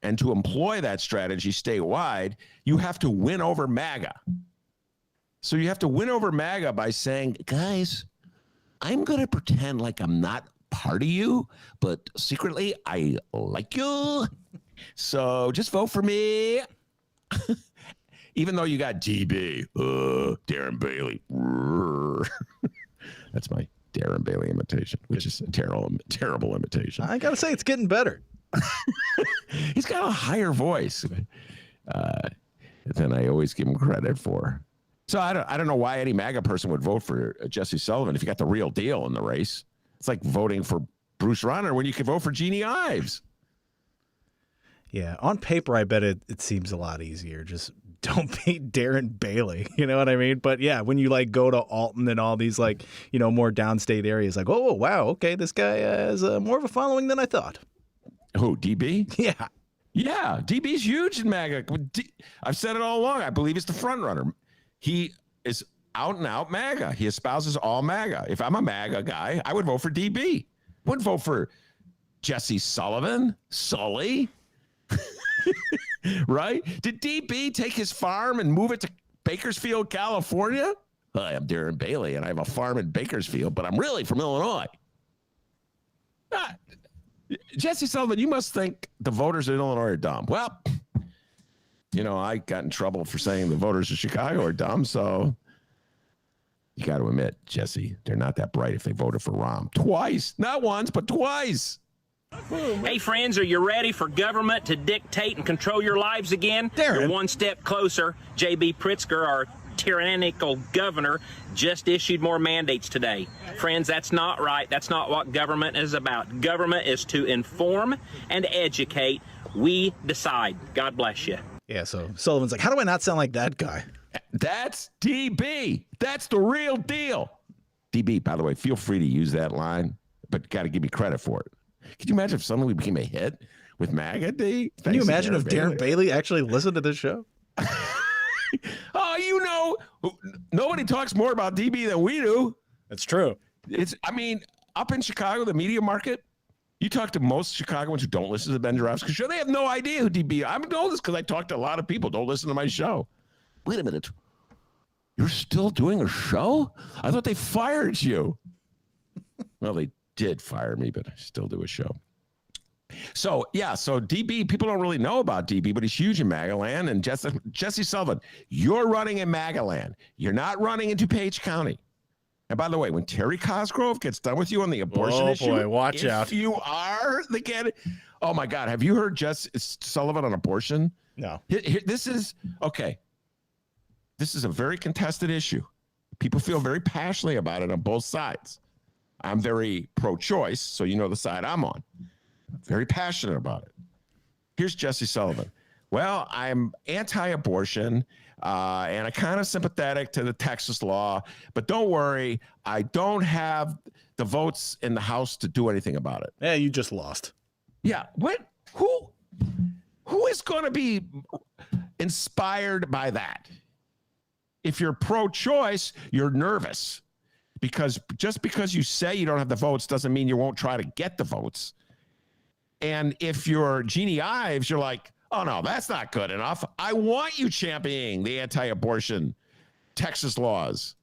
and to employ that strategy statewide, you have to win over MAGA. So you have to win over MAGA by saying, guys, I'm going to pretend like I'm not part of you, but secretly I like you. So just vote for me. Even though you got DB, Darren Bailey. That's my Darren Bailey imitation, which is a terrible imitation. I got to say, it's getting better. He's got a higher voice than I always give him credit for. So I don't know why any MAGA person would vote for Jesse Sullivan if you got the real deal in the race. It's like voting for Bruce Rauner when you could vote for Jeannie Ives. Yeah, on paper, I bet it seems a lot easier. Just don't beat Darren Bailey. You know what I mean? But yeah, when you like go to Alton and all these like, more downstate areas, like, oh, wow, okay, this guy has more of a following than I thought. Who, DB? Yeah. Yeah, DB's huge in MAGA. I've said it all along. I believe he's the front runner. He is out and out MAGA. He espouses all MAGA. If I'm a MAGA guy, I would vote for DB. Wouldn't vote for Jesse Sullivan, Sully. Right? Did DB take his farm and move it to Bakersfield, California? Hi, I'm Darren Bailey, and I have a farm in Bakersfield, but I'm really from Illinois. Jesse Sullivan, you must think the voters in Illinois are dumb. Well, I got in trouble for saying the voters of Chicago are dumb, so you got to admit, Jesse, they're not that bright if they voted for Rahm. Twice. Not once, but twice. Hey, friends, are you ready for government to dictate and control your lives again? Darren. You're one step closer. J.B. Pritzker, our tyrannical governor, just issued more mandates today. Friends, that's not right. That's not what government is about. Government is to inform and educate. We decide. God bless you. Yeah, so Sullivan's like, how do I not sound like that guy? That's DB. That's the real deal. DB, by the way, feel free to use that line, but got to give me credit for it. Could you imagine if suddenly we became a hit with MAGA D? Can you imagine if Darren Bailey actually listened to this show? Oh, nobody talks more about DB than we do. That's true. Up in Chicago, the media market, you talk to most Chicagoans who don't listen to the Ben Joravsky show, they have no idea who DB is. I know this because I talk to a lot of people who don't listen to my show. Wait a minute. You're still doing a show? I thought they fired you. Well, they did fire me, but I still do a show. So DB, people don't really know about DB, but he's huge in MAGA land. And Jesse Sullivan, you're running in MAGA land. You're not running in DuPage County. And by the way, when Terry Cosgrove gets done with you on the abortion issue, boy, watch out. If you are the candidate, oh my God, have you heard Jess Sullivan on abortion? No. This is a very contested issue. People feel very passionately about it on both sides. I'm very pro-choice, so you know the side I'm on. Very passionate about it. Here's Jesse Sullivan. Well, I'm anti-abortion, and I'm kind of sympathetic to the Texas law, but don't worry, I don't have the votes in the House to do anything about it. Yeah, you just lost. Yeah, what? Who is going to be inspired by that? If you're pro-choice, you're nervous. Because just because you say you don't have the votes doesn't mean you won't try to get the votes. And if you're Jeannie Ives, you're like, oh, no, that's not good enough. I want you championing the anti-abortion Texas laws.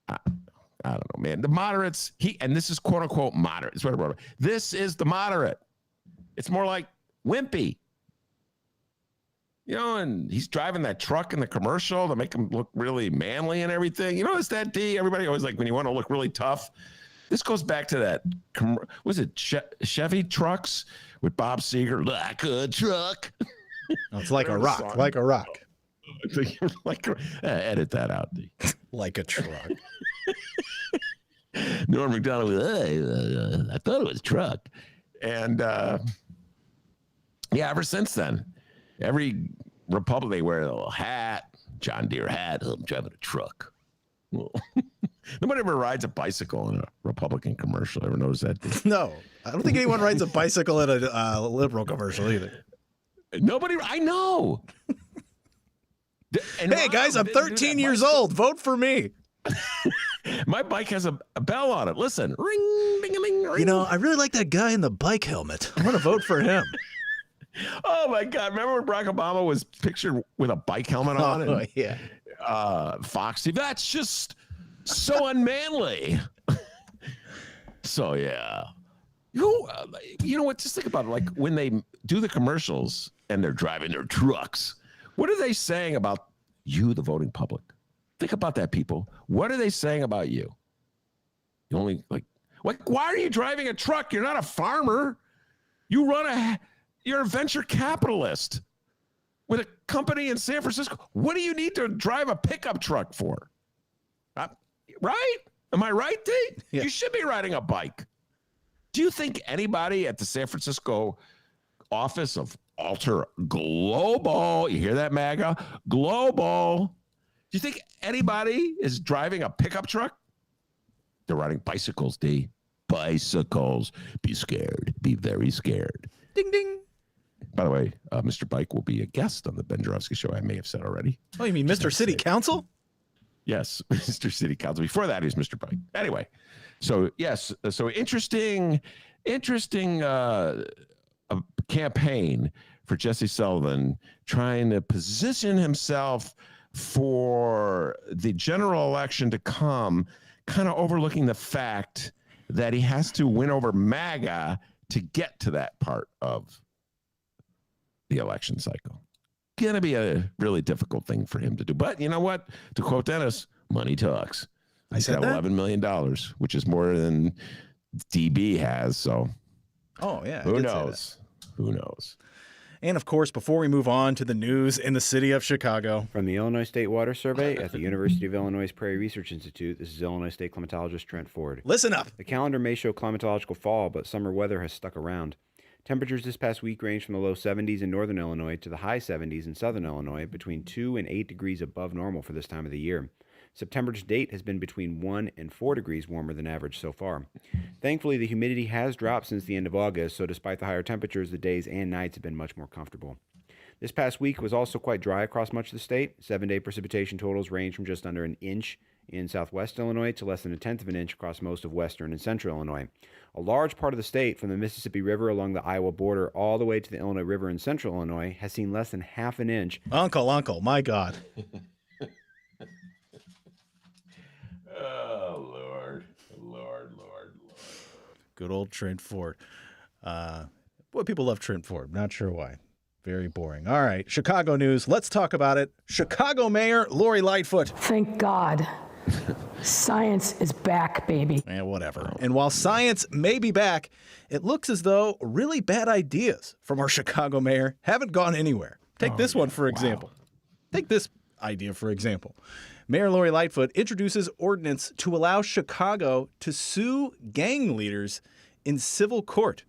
I don't know, man. The moderates, and this is quote unquote moderate. It's what I wrote. This is the moderate. It's more like wimpy. And he's driving that truck in the commercial to make him look really manly and everything. It's that D. Everybody always like when you want to look really tough. This goes back to that, was it Chevy trucks with Bob Seger? Like a truck. It's like a rock, like a rock. Edit that out, D. Like a truck. Norm Macdonald, I thought it was a truck. And ever since then, every Republican, they wear a little hat, John Deere hat. I'm driving a truck. Well, nobody ever rides a bicycle in a Republican commercial. Ever notice that? No, I don't think anyone rides a bicycle in a liberal commercial either. Nobody. I know. Hey, guys, I'm 13 years old. Vote for me. My bike has a bell on it. Listen. Ring, ding, ding, ring. I really like that guy in the bike helmet. I'm going to vote for him. Oh, my God. Remember when Barack Obama was pictured with a bike helmet on? Oh, yeah. Foxy. That's just so unmanly. So, yeah. You know what? Just think about it. Like when they do the commercials and they're driving their trucks, what are they saying about you, the voting public? Think about that, people. What are they saying about you? You only why are you driving a truck? You're not a farmer. You're a venture capitalist with a company in San Francisco. What do you need to drive a pickup truck for? Right? Am I right, D? Yeah. You should be riding a bike. Do you think anybody at the San Francisco office of Alter Global. You hear that, MAGA? Global. Do you think anybody is driving a pickup truck? They're riding bicycles, D. Bicycles. Be scared. Be very scared. Ding, ding. By the way, Mr. Bike will be a guest on the Ben Joravsky Show. I may have said already. Oh, you mean Mr. City Council? Yes, Mr. City Council. Before that, he's Mr. Bike. Anyway, so yes, so interesting campaign for Jesse Sullivan trying to position himself for the general election to come, kind of overlooking the fact that he has to win over MAGA to get to that part of the election cycle. Going to be a really difficult thing for him to do. But you know what? To quote Dennis, money talks. He's got $11 million, which is more than DB has. So, oh yeah, who knows? Who knows? And of course, before we move on to the news in the city of Chicago. From the Illinois State Water Survey at the University of Illinois Prairie Research Institute, this is Illinois State climatologist Trent Ford. Listen up. The calendar may show climatological fall, but summer weather has stuck around. Temperatures this past week range from the low 70s in northern Illinois to the high 70s in southern Illinois, between 2 and 8 degrees above normal for this time of the year. September to date has been between 1 and 4 degrees warmer than average so far. Thankfully, the humidity has dropped since the end of August, so despite the higher temperatures, the days and nights have been much more comfortable. This past week was also quite dry across much of the state. 7-day precipitation totals range from just under an inch in southwest Illinois to less than 1/10 of an inch across most of western and central Illinois. A large part of the state, from the Mississippi River along the Iowa border all the way to the Illinois River in central Illinois, has seen less than half an inch. Uncle, my God. Oh, Lord. Good old Trent Ford. Boy, people love Trent Ford. Not sure why. Very boring. All right, Chicago news. Let's talk about it. Chicago Mayor Lori Lightfoot. Thank God. Science is back, baby. Whatever. And while science may be back, it looks as though really bad ideas from our Chicago mayor haven't gone anywhere. Take this one, for example. Take this idea, for example. Mayor Lori Lightfoot introduces ordinance to allow Chicago to sue gang leaders in civil court.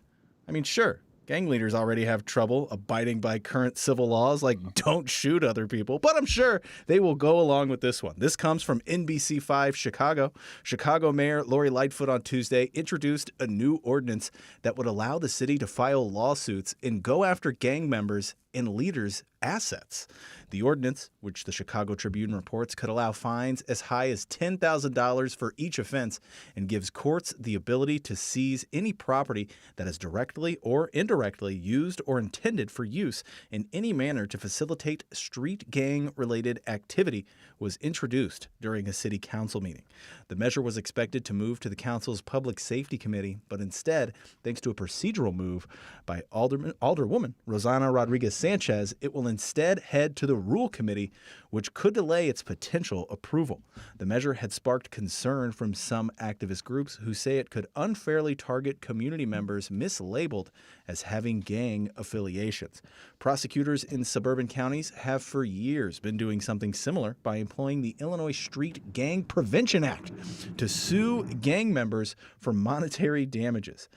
I mean, sure, gang leaders already have trouble abiding by current civil laws like don't shoot other people, but I'm sure they will go along with this one. This comes from NBC5 Chicago. Chicago Mayor Lori Lightfoot on Tuesday introduced a new ordinance that would allow the city to file lawsuits and go after gang members and leaders' assets. The ordinance, which the Chicago Tribune reports, could allow fines as high as $10,000 for each offense and gives courts the ability to seize any property that is directly or indirectly used or intended for use in any manner to facilitate street gang-related activity, was introduced during a city council meeting. The measure was expected to move to the council's Public Safety Committee, but instead, thanks to a procedural move by Alderwoman Rosanna Rodriguez Sanchez, it will instead head to the Rule Committee, which could delay its potential approval. The measure had sparked concern from some activist groups who say it could unfairly target community members mislabeled as having gang affiliations. Prosecutors in suburban counties have for years been doing something similar by employing the Illinois Street Gang Prevention Act to sue gang members for monetary damages.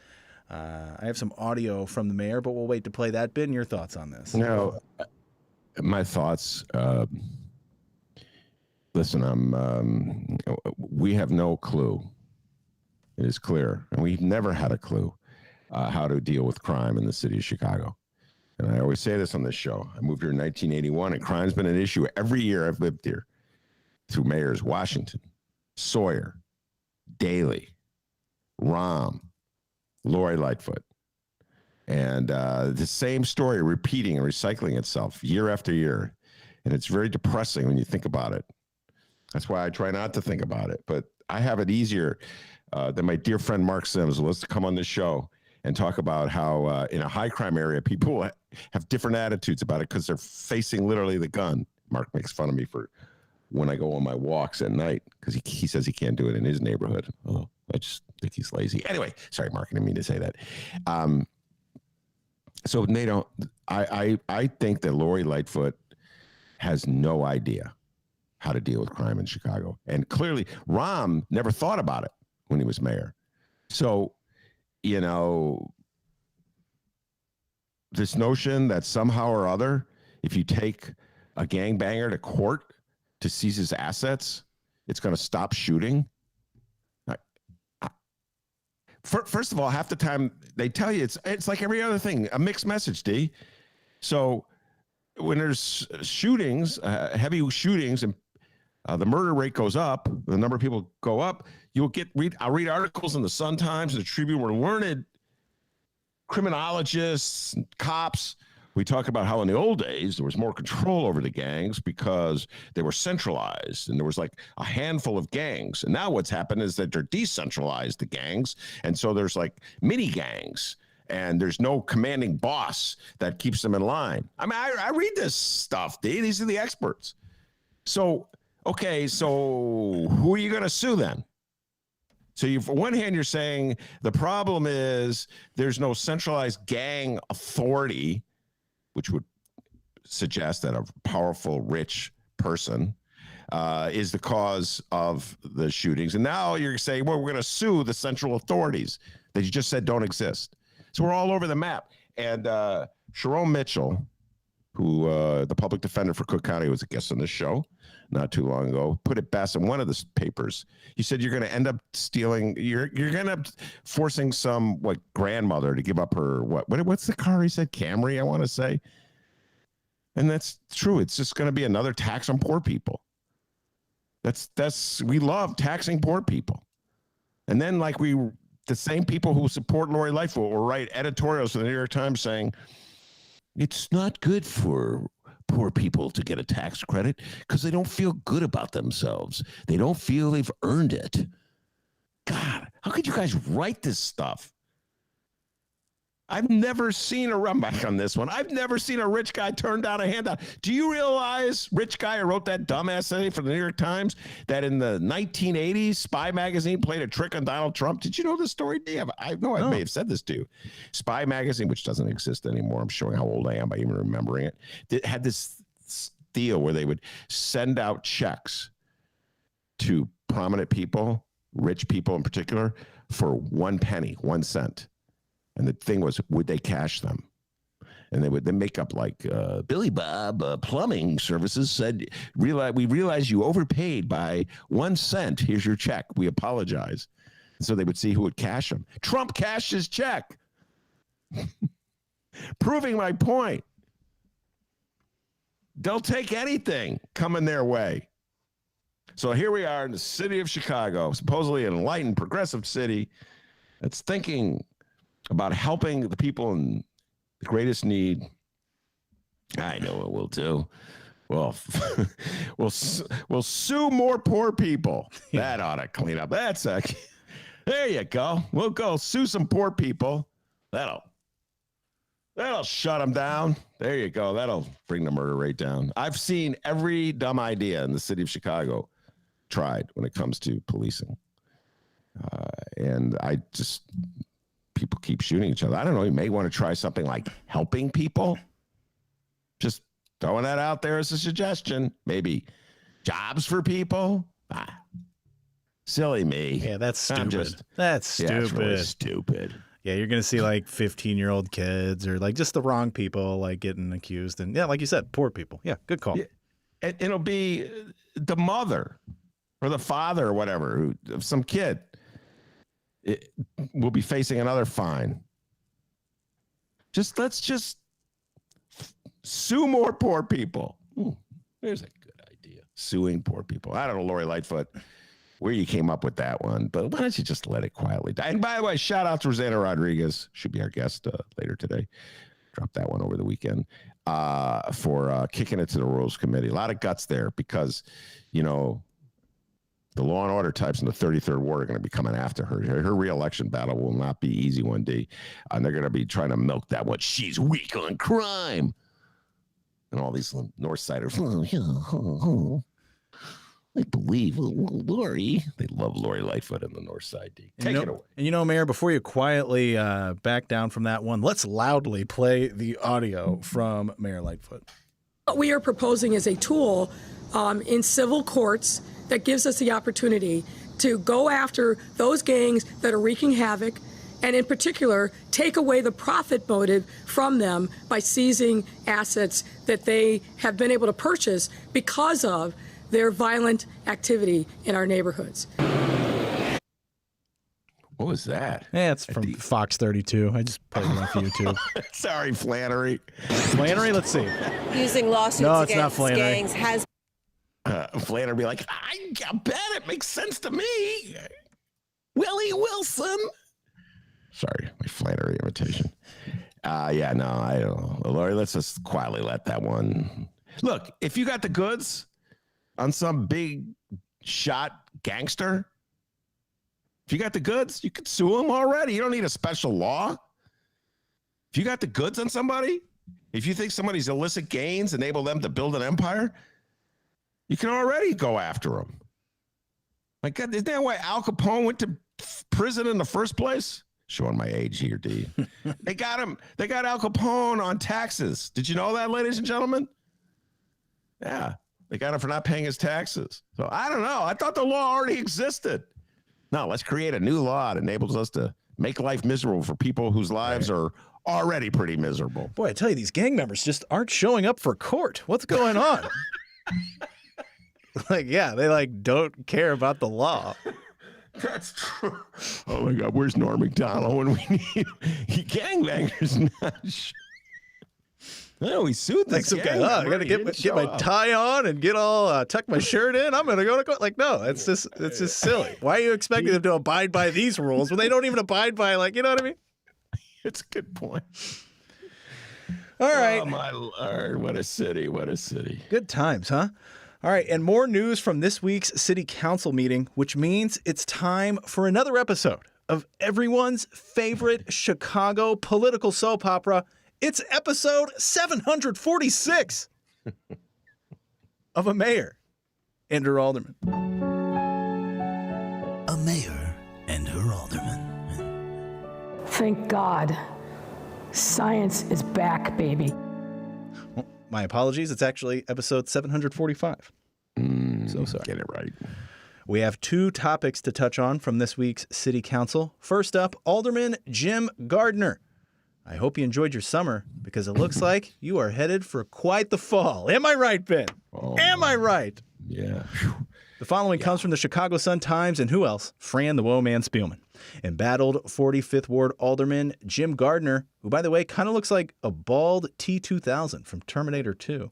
I have some audio from the mayor, but we'll wait to play that. Ben, your thoughts on this? No, my thoughts. Listen, we have no clue. It is clear, and we've never had a clue how to deal with crime in the city of Chicago. And I always say this on this show. I moved here in 1981, and crime's been an issue every year I've lived here. Through mayors Washington, Sawyer, Daley, Rahm, Lori Lightfoot. And the same story repeating and recycling itself year after year. And it's very depressing when you think about it. That's why I try not to think about it. But I have it easier than my dear friend Mark Sims, who wants to come on this show and talk about how in a high crime area, people have different attitudes about it because they're facing literally the gun. Mark makes fun of me for when I go on my walks at night because he says he can't do it in his neighborhood. Oh, I just think he's lazy. Anyway, sorry, Mark, I didn't mean to say that. So they don't. I think that Lori Lightfoot has no idea how to deal with crime in Chicago, and clearly Rahm never thought about it when he was mayor. So, this notion that somehow or other, if you take a gangbanger to court to seize his assets, it's going to stop shooting. First of all, half the time they tell you it's like every other thing, a mixed message, D. So when there's shootings, heavy shootings, and the murder rate goes up, the number of people go up, I'll read articles in the Sun-Times and the Tribune where learned criminologists, cops, we talk about how in the old days there was more control over the gangs because they were centralized and there was like a handful of gangs. And now what's happened is that they're decentralized, the gangs. And so there's like mini gangs and there's no commanding boss that keeps them in line. I mean, I read this stuff, D. These are the experts. So, okay, so who are you going to sue then? So on one hand, you're saying the problem is there's no centralized gang authority, which would suggest that a powerful, rich person is the cause of the shootings. And now you're saying, well, we're going to sue the central authorities that you just said don't exist. So we're all over the map. And Sharon Mitchell, who the public defender for Cook County, was a guest on this show not too long ago, put it best in one of the papers. He said you're going to end up stealing, you're going to end up forcing some grandmother to give up her what's the car he said, Camry, I want to say. And that's true. It's just going to be another tax on poor people. We love taxing poor people. And then the same people who support Lori Lightfoot will write editorials in the New York Times saying it's not good for poor people to get a tax credit because they don't feel good about themselves. They don't feel they've earned it. God, how could you guys write this stuff? I've never seen a run back on this one. I've never seen a rich guy turn down a handout. Do you realize, rich guy who wrote that dumb essay for the New York Times, that in the 1980s, Spy magazine played a trick on Donald Trump? Did you know this story, Dave? I know I may have said this to you. Spy magazine, which doesn't exist anymore. I'm showing how old I am by even remembering it. It had this deal where they would send out checks to prominent people, rich people in particular, for 1 penny, 1 cent. And the thing was, would they cash them? And they would then make up Billy Bob Plumbing Services said, we realize you overpaid by 1 cent. Here's your check. We apologize. And so they would see who would cash them. Trump cashed his check. Proving my point. They'll take anything coming their way. So here we are in the city of Chicago, supposedly an enlightened, progressive city that's thinking about helping the people in the greatest need. I know what we'll do. Well, we'll sue more poor people. That ought to clean up. There you go. We'll go sue some poor people. That'll shut them down. There you go. That'll bring the murder rate down. I've seen every dumb idea in the city of Chicago tried when it comes to policing. And people keep shooting each other. I don't know. You may want to try something like helping people. Just throwing that out there as a suggestion. Maybe jobs for people. Silly me. Yeah, that's stupid. That's stupid. Yeah, it's really stupid. Yeah, you're going to see 15-year-old kids or just the wrong people getting accused. And yeah, like you said, poor people. Yeah, good call. Yeah. It'll be the mother or the father or whatever of some kid. It will be facing another fine. Let's sue more poor people. Ooh, there's a good idea. Suing poor people. I don't know, Lori Lightfoot, where you came up with that one, but why don't you just let it quietly die? And by the way, shout out to Rosanna Rodriguez. Should be our guest later today. Drop that one over the weekend for kicking it to the Rules Committee. A lot of guts there because, the law and order types in the 33rd Ward are going to be coming after her. Her re-election battle will not be easy one day. And they're going to be trying to milk that one. She's weak on crime. And all these North Siders. I believe Lori. They love Lori Lightfoot in the North Side. Take it away. And Mayor, before you quietly back down from that one, let's loudly play the audio from Mayor Lightfoot. What we are proposing is a tool in civil courts that gives us the opportunity to go after those gangs that are wreaking havoc and in particular, take away the profit motive from them by seizing assets that they have been able to purchase because of their violent activity in our neighborhoods. What was that? Yeah, it's from Fox 32. I just played it off YouTube. Sorry, Flannery. Flannery, let's see. Using lawsuits No, it's not against Flannery. gangs has. Flannery be like, I bet it makes sense to me. Willie Wilson. Sorry, my Flannery imitation. Yeah, no, I don't know. Lori, let's just quietly let that one. Look, if you got the goods on some big shot gangster, if you got the goods, you could sue him already. You don't need a special law. If you got the goods on somebody, if you think somebody's illicit gains enable them to build an empire, you can already go after him. My God, isn't that why Al Capone went to prison in the first place? Showing my age here, D. They got him. They got Al Capone on taxes. Did you know that, ladies and gentlemen? Yeah, they got him for not paying his taxes. So I don't know. I thought the law already existed. No, let's create a new law that enables us to make life miserable for people whose lives are already pretty miserable. Boy, I tell you, these gang members just aren't showing up for court. What's going on? Like, yeah, they like don't care about the law. That's true. Oh my God, where's Norm Macdonald when we need gangbangers? No, he sued this Like some guy. I gotta get my tie on and get all tuck my shirt in. I'm gonna go to court. Like, no, it's just silly. Why are you expecting them to abide by these rules when they don't even abide by, like, you know what I mean? It's a good point. All right. Oh my Lord, what a city! What a city! Good times, huh? All right, and more news from this week's city council meeting, which means it's time for another episode of everyone's favorite Chicago political soap opera. It's episode 746 of A Mayor and Her Alderman. A Mayor and Her Alderman. Thank God. Science is back, baby. Well, my apologies. It's actually episode 745. So sorry. Get it right. We have two topics to touch on from this week's city council. First up, Alderman Jim Gardner. I hope you enjoyed your summer because it looks like you are headed for quite the fall. Am I right, Ben? Am I right? Yeah. The following comes from the Chicago Sun-Times and who else? Fran the Woe-Man Spielman. Embattled 45th Ward Alderman Jim Gardner, who, by the way, kind of looks like a bald T-2000 from Terminator 2.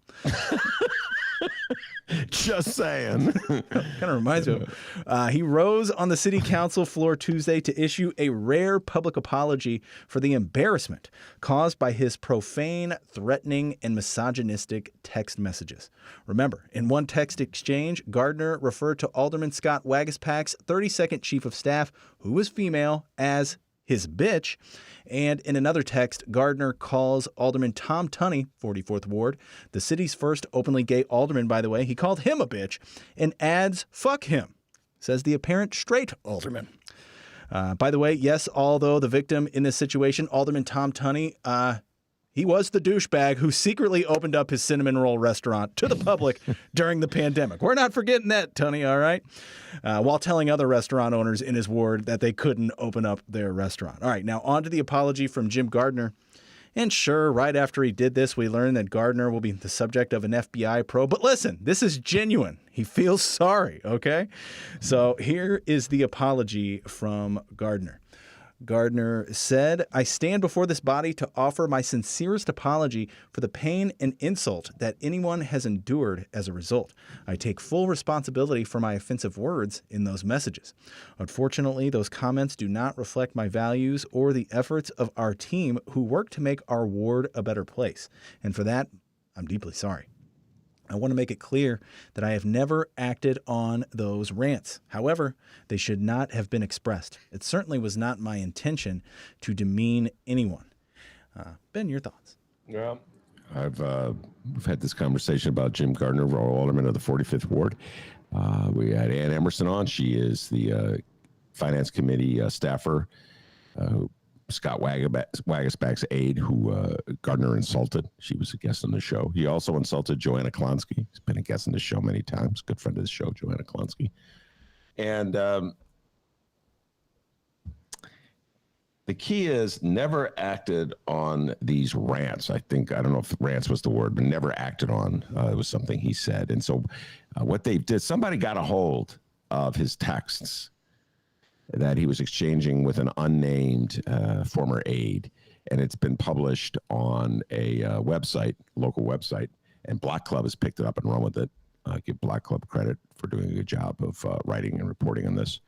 Just saying. Kind of reminds me of him. He rose on the city council floor Tuesday to issue a rare public apology for the embarrassment caused by his profane, threatening, and misogynistic text messages. Remember, in one text exchange, Gardner referred to Alderman Scott Waguespack's 32nd chief of staff, who was female, as his bitch. And in another text, Gardner calls Alderman Tom Tunney, 44th Ward, the city's first openly gay alderman, by the way. He called him a bitch and adds, fuck him, says the apparent straight alderman. By the way, yes, although the victim in this situation, Alderman Tom Tunney, he was the douchebag who secretly opened up his cinnamon roll restaurant to the public during the pandemic. We're not forgetting that, Tunney, all right? While telling other restaurant owners in his ward that they couldn't open up their restaurant. All right, now on to the apology from Jim Gardner. And sure, right after he did this, we learned that Gardner will be the subject of an FBI probe. But listen, this is genuine. He feels sorry, okay? So here is the apology from Gardner. Gardner said, I stand before this body to offer my sincerest apology for the pain and insult that anyone has endured as a result. I take full responsibility for my offensive words in those messages. Unfortunately, those comments do not reflect my values or the efforts of our team who work to make our ward a better place. And for that, I'm deeply sorry. I want to make it clear that I have never acted on those rants. However, they should not have been expressed. It certainly was not my intention to demean anyone. Ben, your thoughts? Yeah. We've had this conversation about Jim Gardner, our alderman of the 45th Ward. We had Ann Emerson on. She is the Finance Committee staffer, Scott Waguespack's aide, who Gardner insulted. She was a guest on the show. He also insulted Joanna Klonsky. He's been a guest on the show many times. Good friend of the show, Joanna Klonsky. And the the key is never acted on these rants. I don't know if rants was the word, but never acted on. It was something he said. And so what they did, somebody got a hold of his texts that he was exchanging with an unnamed former aide. And it's been published on a website, local website. And Black Club has picked it up and run with it. Give Black Club credit for doing a good job of writing and reporting on this.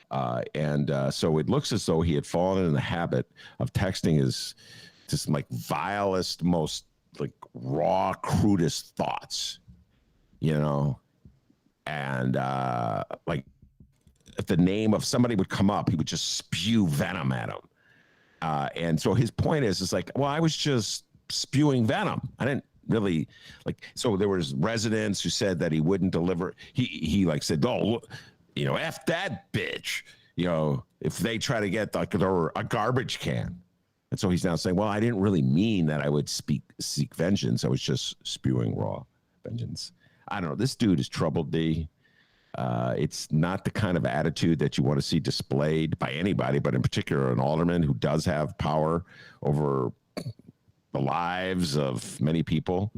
So it looks as though he had fallen in the habit of texting his just like vilest, most like raw, crudest thoughts, and like if the name of somebody would come up, he would just spew venom at him. And so his point is like, well, I was just spewing venom. I didn't really so there was residents who said that he wouldn't deliver. He like said, oh, look, F that bitch, if they try to get like a garbage can. And so he's now saying, well, I didn't really mean that I would seek vengeance. I was just spewing raw vengeance. I don't know. This dude is troubled, D. It's not the kind of attitude that you want to see displayed by anybody, but in particular an alderman who does have power over the lives of many people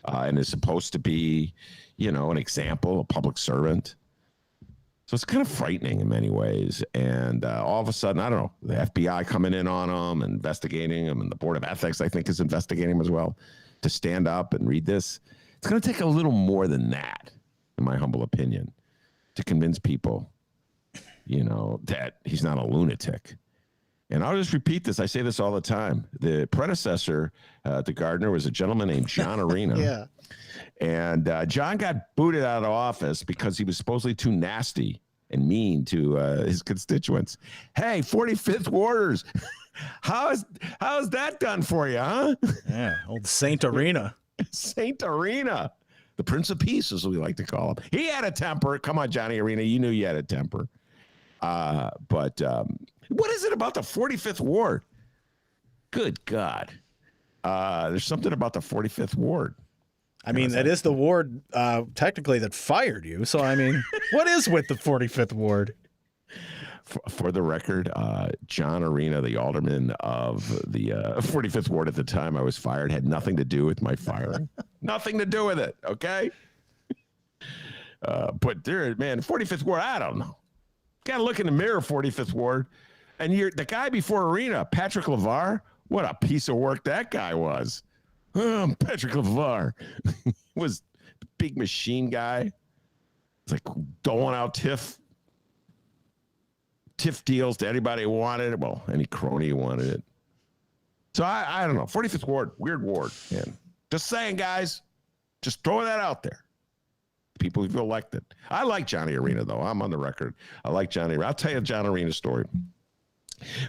and is supposed to be, an example, a public servant. So it's kind of frightening in many ways. And all of a sudden, I don't know, the FBI coming in on him, investigating him, and the Board of Ethics, I think, is investigating him as well, to stand up and read this. It's going to take a little more than that, in my humble opinion, to convince people, that he's not a lunatic. And I'll just repeat this. I say this all the time. The predecessor to Gardner was a gentleman named John Arena. Yeah. And John got booted out of office because he was supposedly too nasty and mean to his constituents. Hey, 45th Warders, how's that done for you, huh? Yeah, old Saint Arena. Saint Arena. The Prince of Peace, as we like to call him. He had a temper. Come on, Johnny Arena. You knew you had a temper. But what is it about the 45th Ward? Good God. There's something about the 45th Ward. I mean, that is the ward technically that fired you. So, I mean, what is with the 45th Ward? For the record, John Arena, the alderman of the 45th Ward at the time I was fired, had nothing to do with my firing. Nothing to do with it, okay? But there, man, 45th Ward, I don't know. Got to look in the mirror, 45th Ward. And the guy before Arena, Patrick LeVar, what a piece of work that guy was. Patrick LeVar was a big machine guy. It's like doling out TIF deals to anybody who wanted it. Well, any crony who wanted it. So I don't know. 45th Ward, weird ward. Man. Just saying, guys. Just throwing that out there. People who've elected. I like Johnny Arena, though. I'm on the record. I like Johnny Arena. I'll tell you John Arena's story.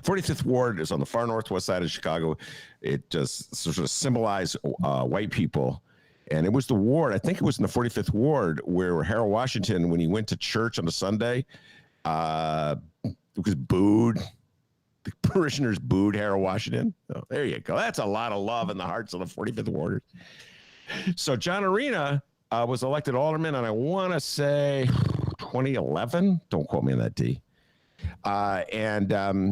45th Ward is on the far northwest side of Chicago. It just sort of symbolized white people. And it was the ward, I think it was in the 45th Ward, where Harold Washington, when he went to church on a Sunday, was booed. The parishioners booed Harold Washington. Oh, there you go. That's a lot of love in the hearts of the 45th Warders. So John Arena was elected alderman, and I want to say 2011. Don't quote me on that, D. I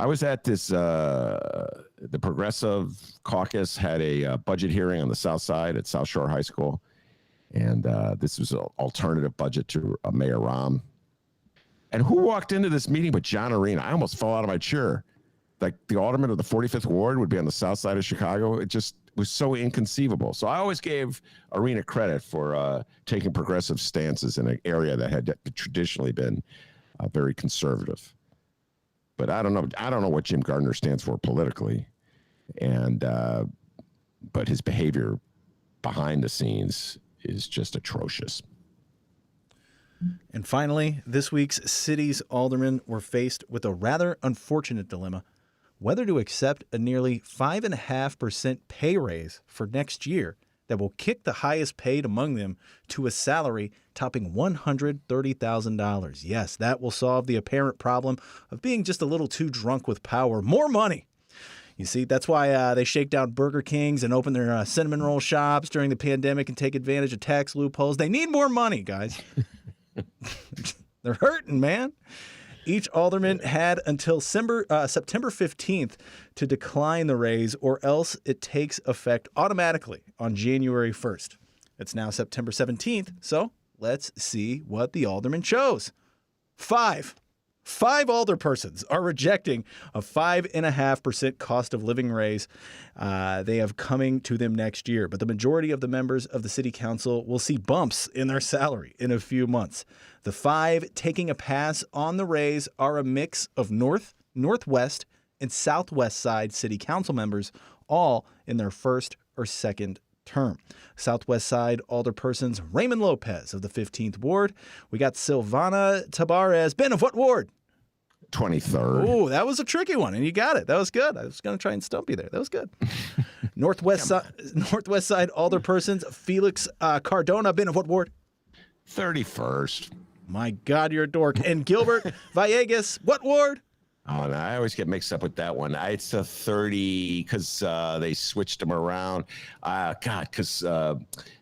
was at this, the Progressive Caucus had a budget hearing on the South Side at South Shore High School. And this was an alternative budget to Mayor Rahm. And who walked into this meeting but John Arena? I almost fell out of my chair. Like the alderman of the 45th Ward would be on the South Side of Chicago. It just was so inconceivable. So I always gave Arena credit for taking progressive stances in an area that had traditionally been very conservative. But I don't know what Jim Gardner stands for politically, and but his behavior behind the scenes is just atrocious. And finally, this week's city's aldermen were faced with a rather unfortunate dilemma: whether to accept a nearly 5.5% pay raise for next year that will kick the highest paid among them to a salary topping $130,000. Yes, that will solve the apparent problem of being just a little too drunk with power. More money. You see, that's why they shake down Burger Kings and open their cinnamon roll shops during the pandemic and take advantage of tax loopholes. They need more money, guys. They're hurting, man. Each alderman had until September 15th to decline the raise, or else it takes effect automatically on January 1st. It's now September 17th, so let's see what the alderman chose. Five alderpersons are rejecting a 5.5% cost of living raise they have coming to them next year. But the majority of the members of the city council will see bumps in their salary in a few months. The 5 taking a pass on the raise are a mix of North, Northwest, and Southwest side city council members, all in their first or second term. Southwest side alderpersons Raymond Lopez of the 15th Ward. We got Silvana Tabarez. Ben, of what ward? 23rd. Oh, that was a tricky one, and you got it. That was good. I was going to try and stump you there. That was good. Northwest side alderpersons Felix Cardona. Ben, of what ward? 31st. My God, you're a dork. And Gilbert Villegas. What ward? Oh, no, I always get mixed up with that one. It's a 30 because they switched them around. Because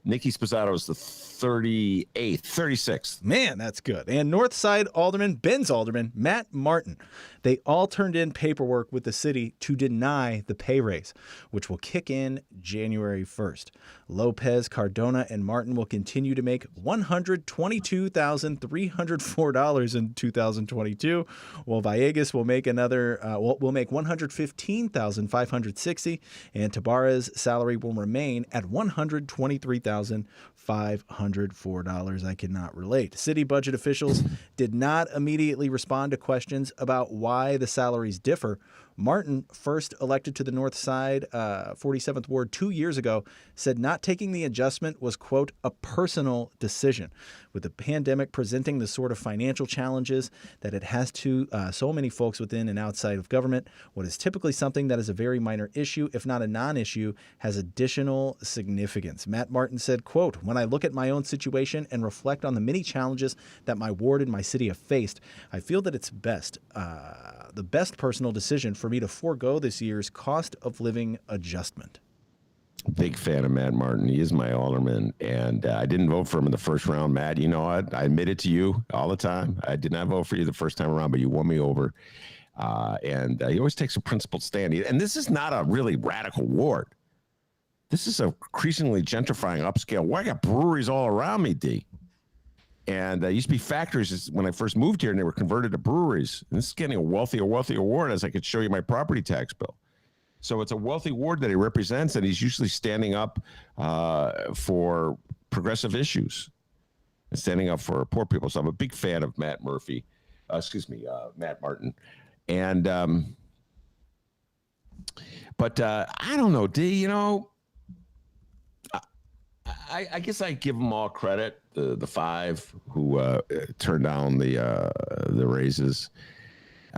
Nikki Sposato is the 38th, 36th. Man, that's good. And Northside Alderman, Ben's Alderman, Matt Martin. They all turned in paperwork with the city to deny the pay raise, which will kick in January 1st. Lopez, Cardona, and Martin will continue to make $122,304 in 2022, while Villegas will make $115,560, and Tabarez's salary will remain at $123,504. I cannot relate. City budget officials did not immediately respond to questions about why the salaries differ. Martin, first elected to the North Side 47th Ward 2 years ago, said not taking the adjustment was, quote, a personal decision. With the pandemic presenting the sort of financial challenges that it has to so many folks within and outside of government, what is typically something that is a very minor issue, if not a non-issue, has additional significance. Matt Martin said, quote, when I look at my own situation and reflect on the many challenges that my ward and my city have faced, I feel that it's the best personal decision for me to forego this year's cost of living adjustment. Big fan of Matt Martin. He is my alderman, and I didn't vote for him in the first round. Matt, you know what? I admit it to you all the time. I did not vote for you the first time around, but you won me over. And he always takes a principled stand. And this is not a really radical ward. This is a increasingly gentrifying upscale. Well, I got breweries all around me, D. And used to be factories when I first moved here, and they were converted to breweries. And this is getting a wealthier ward, as I could show you my property tax bill. So it's a wealthy ward that he represents, and he's usually standing up for progressive issues and standing up for poor people. So I'm a big fan of Matt Martin. And but I don't know, D. You know, I guess I give them all credit. The 5 who turned down the raises.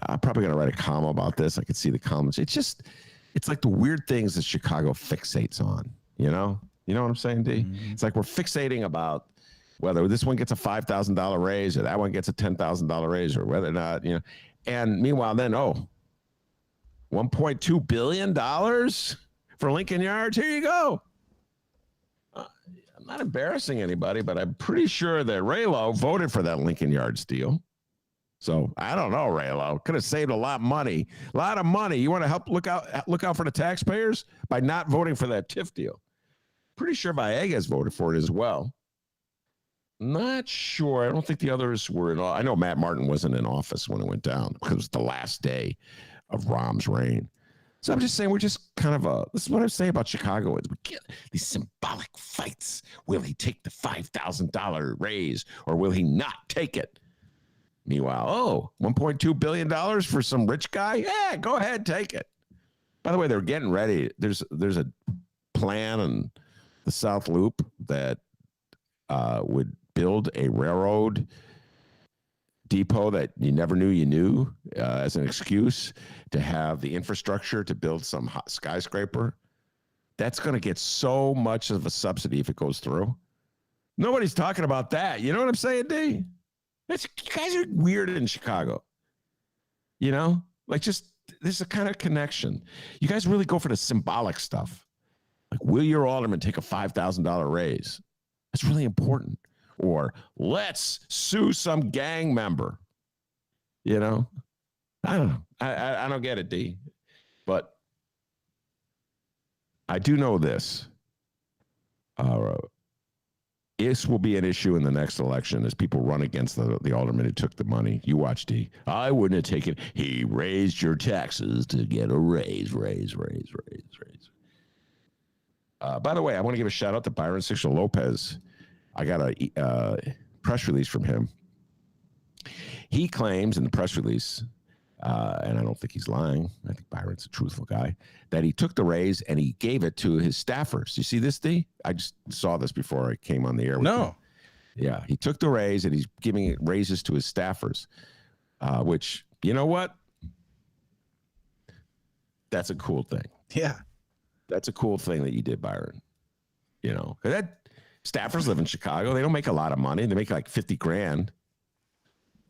I'm probably gonna write a column about this. I could see the comments. It's like the weird things that Chicago fixates on. You know what I'm saying, D? Mm-hmm. It's like we're fixating about whether this one gets a $5,000 raise or that one gets a $10,000 raise, or whether or not, you know. And meanwhile, then $1.2 billion for Lincoln Yards. Here you go. I'm not embarrassing anybody, but I'm pretty sure that Raylo voted for that Lincoln Yards deal. So I don't know, Raylo. Could have saved a lot of money. You want to help look out for the taxpayers by not voting for that TIF deal. Pretty sure Villegas voted for it as well. Not sure. I don't think the others were in. I know Matt Martin wasn't in office when it went down because it was the last day of Rahm's reign. So I'm just saying, we're just kind of this is what I'm saying about Chicago is we get these symbolic fights. Will he take the $5,000 raise or will he not take it? Meanwhile, $1.2 billion for some rich guy? Yeah, go ahead, take it. By the way, they're getting ready. There's a plan in the South Loop that would build a railroad depot that you never knew you knew as an excuse to have the infrastructure to build some hot skyscraper. That's going to get so much of a subsidy if it goes through. Nobody's talking about that. You know what I'm saying, D? You guys are weird in Chicago. You know? Like, just, there's a kind of connection. You guys really go for the symbolic stuff. Like, will your alderman take a $5,000 raise? That's really important. Or let's sue some gang member. You know, I don't know. I don't get it, D. But I do know this. This will be an issue in the next election as people run against the alderman who took the money. You watch, D. I wouldn't have taken. He raised your taxes to get a raise. By the way, I want to give a shout out to Byron Sixto Lopez. I got a press release from him. He claims in the press release, and I don't think he's lying, I think Byron's a truthful guy, that he took the raise and he gave it to his staffers. You see this, D? I just saw this before I came on the air with him. Yeah, he took the raise and he's giving raises to his staffers, which, you know what? That's a cool thing. Yeah. That's a cool thing that you did, Byron. You know, that staffers live in Chicago. They don't make a lot of money. They make like 50 grand.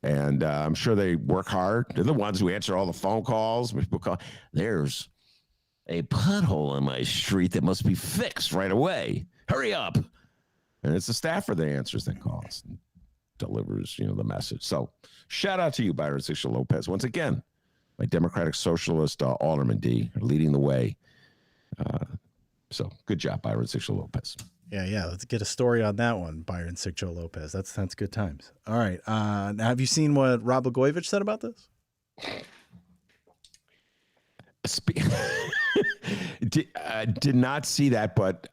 And I'm sure they work hard. They're the ones who answer all the phone calls. People call, there's a pothole on my street that must be fixed right away. Hurry up. And it's the staffer that answers that calls and delivers, the message. So shout out to you, Byron Sixto Lopez. Once again, my Democratic Socialist Alderman D leading the way. So good job, Byron Sixto Lopez. Yeah. Let's get a story on that one, Byron Sixto Lopez. That's good times. All right. Now, have you seen what Rob Mcguivey said about this? Did not see that, but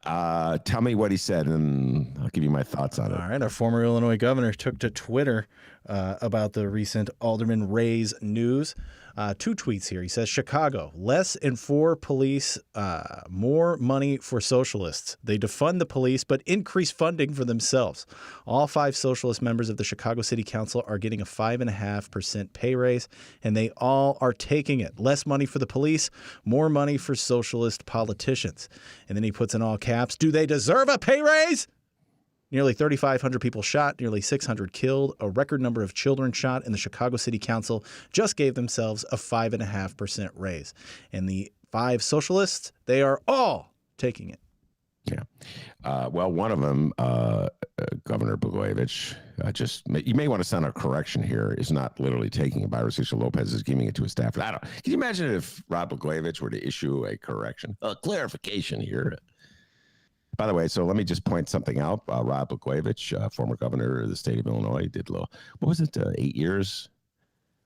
tell me what he said, and I'll give you my thoughts on it. All right. Our former Illinois governor took to Twitter about the recent alderman raise news. 2 tweets here. He says, Chicago, less and for police, more money for socialists. They defund the police, but increase funding for themselves. All 5 socialist members of the Chicago City Council are getting a 5.5% pay raise, and they all are taking it. Less money for the police, more money for socialist politicians. And then he puts in all caps, do they deserve a pay raise? Nearly 3,500 people shot, nearly 600 killed, a record number of children shot, and the Chicago City Council just gave themselves a 5.5% raise. And the 5 socialists, they are all taking it. Yeah. Well, one of them, Governor Blagojevich, you may want to send a correction here, is not literally taking it. Byron Sixto Lopez is giving it to his staff. Can you imagine if Rob Blagojevich were to issue a correction, a clarification here? By the way, so let me just point something out. Rob Mcguivey, former governor of the state of Illinois, did 8 years,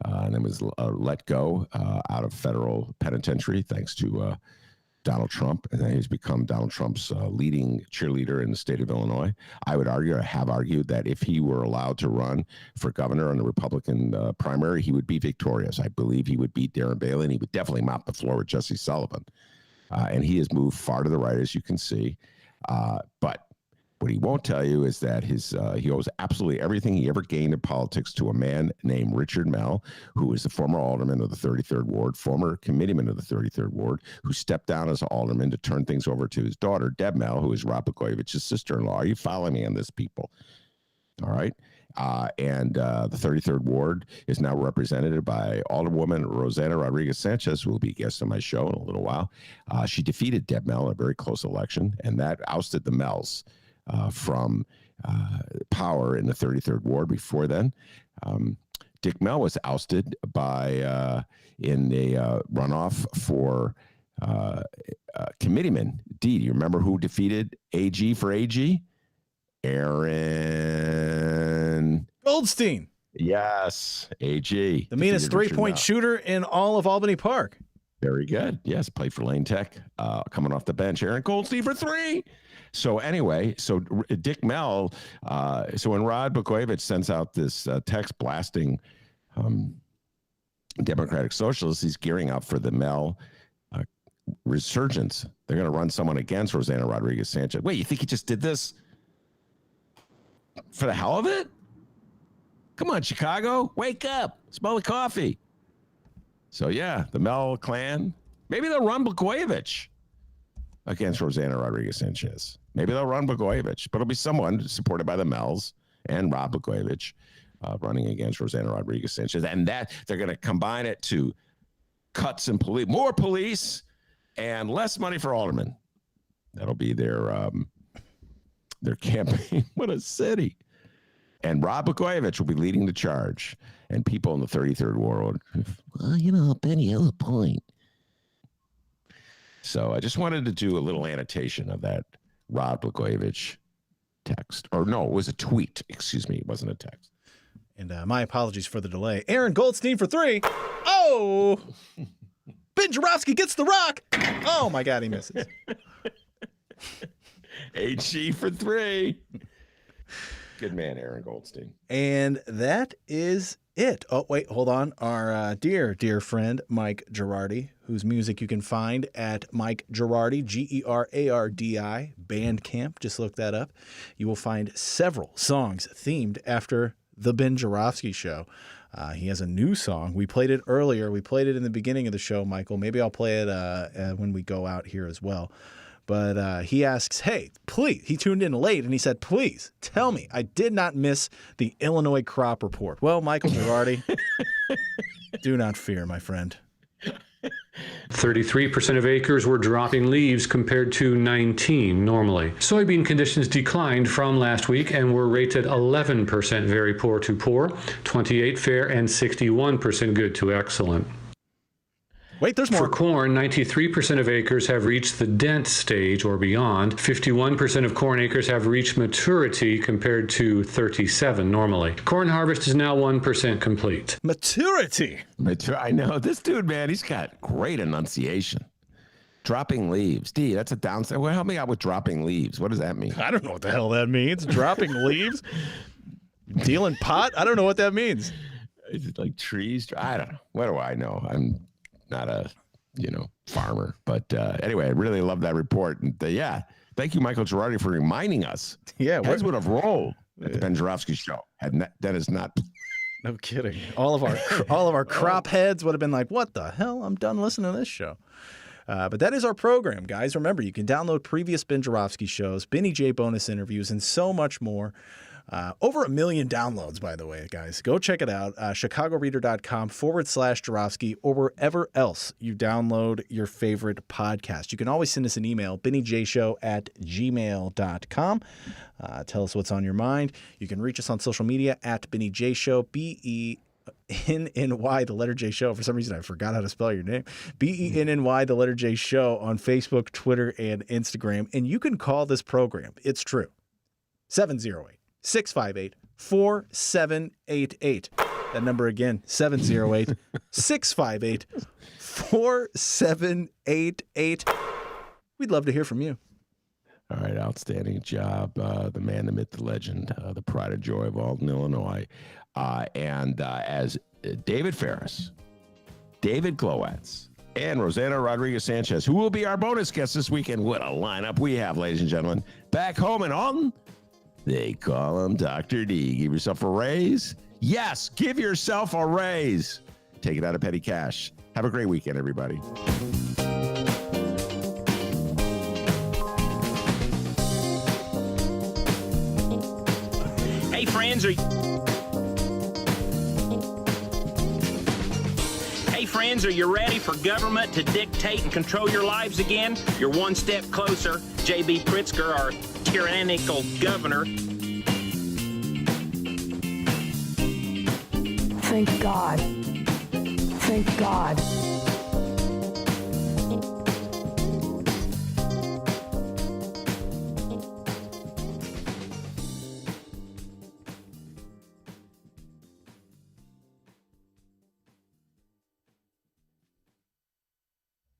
and then was let go out of federal penitentiary thanks to Donald Trump. And then he's become Donald Trump's leading cheerleader in the state of Illinois. I would argue, or have argued, that if he were allowed to run for governor on the Republican primary, he would be victorious. I believe he would beat Darren Bailey, and he would definitely mop the floor with Jesse Sullivan. And he has moved far to the right, as you can see. But what he won't tell you is that he owes absolutely everything he ever gained in politics to a man named Richard Mell, who is the former alderman of the 33rd Ward, former committeeman of the 33rd Ward, who stepped down as alderman to turn things over to his daughter, Deb Mell, who is Rob Blagojevich's sister-in-law. Are you following me on this, people? All right. And the 33rd Ward is now represented by Alderwoman Rosanna Rodriguez-Sanchez, who will be a guest on my show in a little while. She defeated Deb Mell in a very close election, and that ousted the Mells from power in the 33rd Ward. Before then, Dick Mell was ousted by in a runoff for committeeman. D, do you remember who defeated AG for AG? Aaron Goldstein. Yes, AG. The meanest 3-point shooter in all of Albany Park. Very good. Yes, played for Lane Tech. Coming off the bench, Aaron Goldstein for 3. So anyway, Dick Mell. So when Rod Blagojevich sends out this text blasting Democratic Socialists, he's gearing up for the Mell resurgence. They're going to run someone against Rosanna Rodriguez-Sanchez. Wait, you think he just did this for the hell of it? Come on, Chicago, wake up, smell the coffee. So yeah, the Mell clan, maybe they'll run Blagojevich against Rosanna Rodriguez-Sanchez. Maybe they'll run Blagojevich, but it'll be someone supported by the Mells and Rob Blagojevich running against Rosanna Rodriguez-Sanchez. And that they're going to combine it to cuts in police, more police, and less money for aldermen. That'll be their campaign. What a city. And Rob Blagojevich will be leading the charge. And people in the 33rd Ward, well, Ben, you have a point. So I just wanted to do a little annotation of that Rod Blagojevich text. Or no, it was a tweet. Excuse me. It wasn't a text. And my apologies for the delay. Aaron Goldstein for 3. Oh! Ben Joravsky gets the rock. Oh, my God, he misses. HG for 3. Good man, Aaron Goldstein. And that is it. Oh, wait, hold on. Our dear friend, Mike Girardi, whose music you can find at Mike Girardi, Gerardi, Bandcamp. Just look that up. You will find several songs themed after The Ben Joravsky Show. He has a new song. We played it earlier. We played it in the beginning of the show, Michael. Maybe I'll play it when we go out here as well. But he asks, hey, please, he tuned in late and he said, please tell me I did not miss the Illinois crop report. Well, Michael Girardi, do not fear, my friend. 33% of acres were dropping leaves compared to 19 normally. Soybean conditions declined from last week and were rated 11% very poor to poor, 28 fair, and 61% good to excellent. Wait, there's more. For corn, 93% of acres have reached the dent stage or beyond. 51% of corn acres have reached maturity compared to 37 normally. Corn harvest is now 1% complete. Maturity. I know. This dude, man, he's got great enunciation. Dropping leaves. D, that's a downside. Well, help me out with dropping leaves. What does that mean? I don't know what the hell that means. Dropping leaves? Dealing pot? I don't know what that means. Is it like trees? I don't know. What do I know? I'm not a, farmer. But anyway, I really love that report. And yeah, thank you, Michael Girardi, for reminding us. Yeah. Heads would have rolled at the Ben Joravsky Show. That is not. No kidding. All of our crop heads would have been like, what the hell? I'm done listening to this show. But that is our program, guys. Remember, you can download previous Ben Joravsky shows, Benny J bonus interviews, and so much more. Over 1 million downloads, by the way, guys. Go check it out. ChicagoReader.com/Joravsky or wherever else you download your favorite podcast. You can always send us an email, BennyJShow@gmail.com. Tell us what's on your mind. You can reach us on social media at BennyJShow, BENNY, the letter J Show. For some reason, I forgot how to spell your name. BENNY, the letter J Show on Facebook, Twitter, and Instagram. And you can call this program. It's true. 708-658-4788. That number again, 708-658-4788. We'd love to hear from you. All right, outstanding job. The man, the myth, the legend, the pride and joy of Alden, Illinois. And as David Ferris, David Glowatz, and Rosanna Rodriguez-Sanchez, who will be our bonus guests this weekend. What a lineup we have, ladies and gentlemen. Back home in Alton, they call him Dr. D. Give yourself a raise. Yes, give yourself a raise. Take it out of petty cash. Have a great weekend, everybody. Hey, friends, are you ready for government to dictate and control your lives again? You're one step closer. J.B. Pritzker, our tyrannical governor. Thank God. Thank God.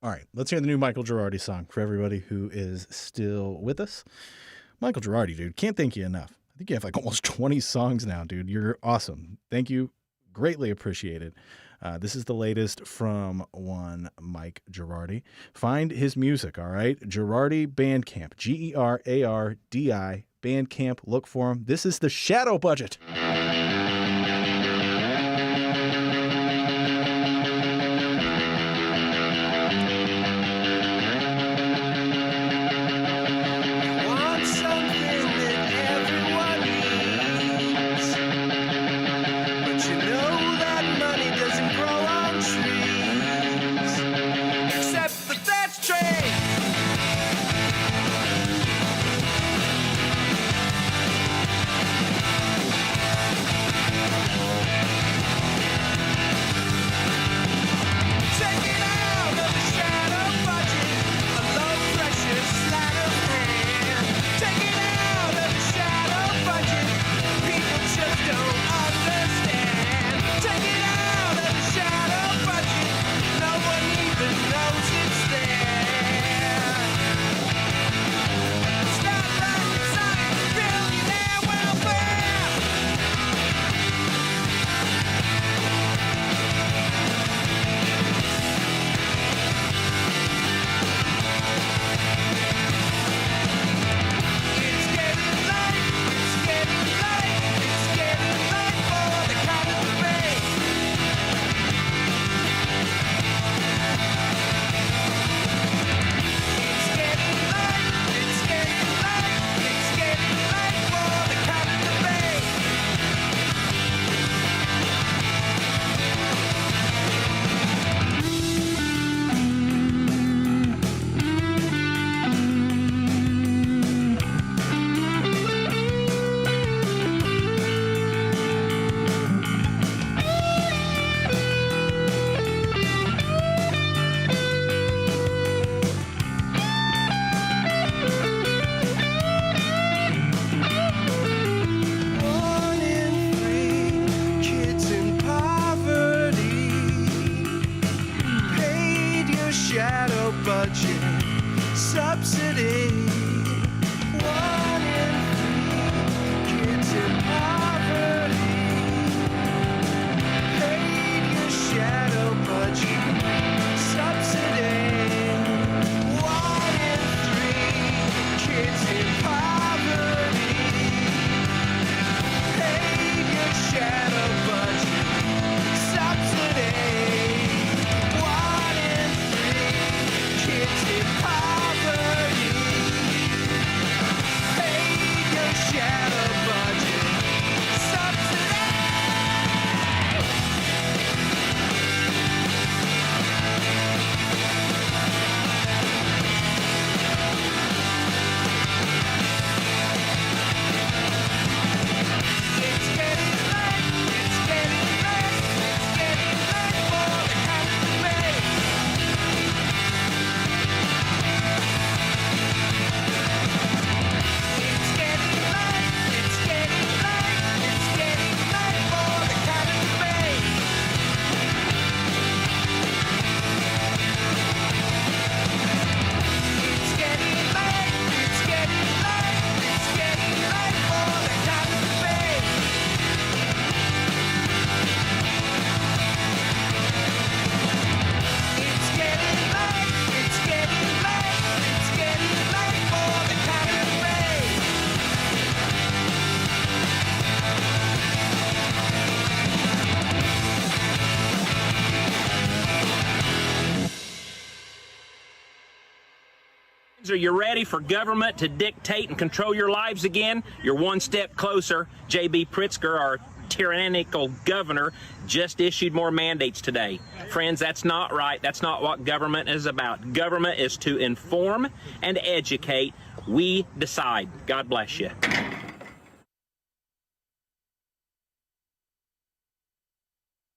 All right, let's hear the new Michael Girardi song for everybody who is still with us. Michael Girardi, dude, can't thank you enough. I think you have like almost 20 songs now, dude. You're awesome. Thank you. Greatly appreciated. This is the latest from one Mike Girardi. Find his music, all right? Girardi Bandcamp, Gerardi Bandcamp. Look for him. This is the Shadow Budget. Kids, are you ready for government to dictate and control your lives again? You're one step closer. J.B. Pritzker, our tyrannical governor, just issued more mandates today. Friends, that's not right. That's not what government is about. Government is to inform and educate. We decide. God bless you.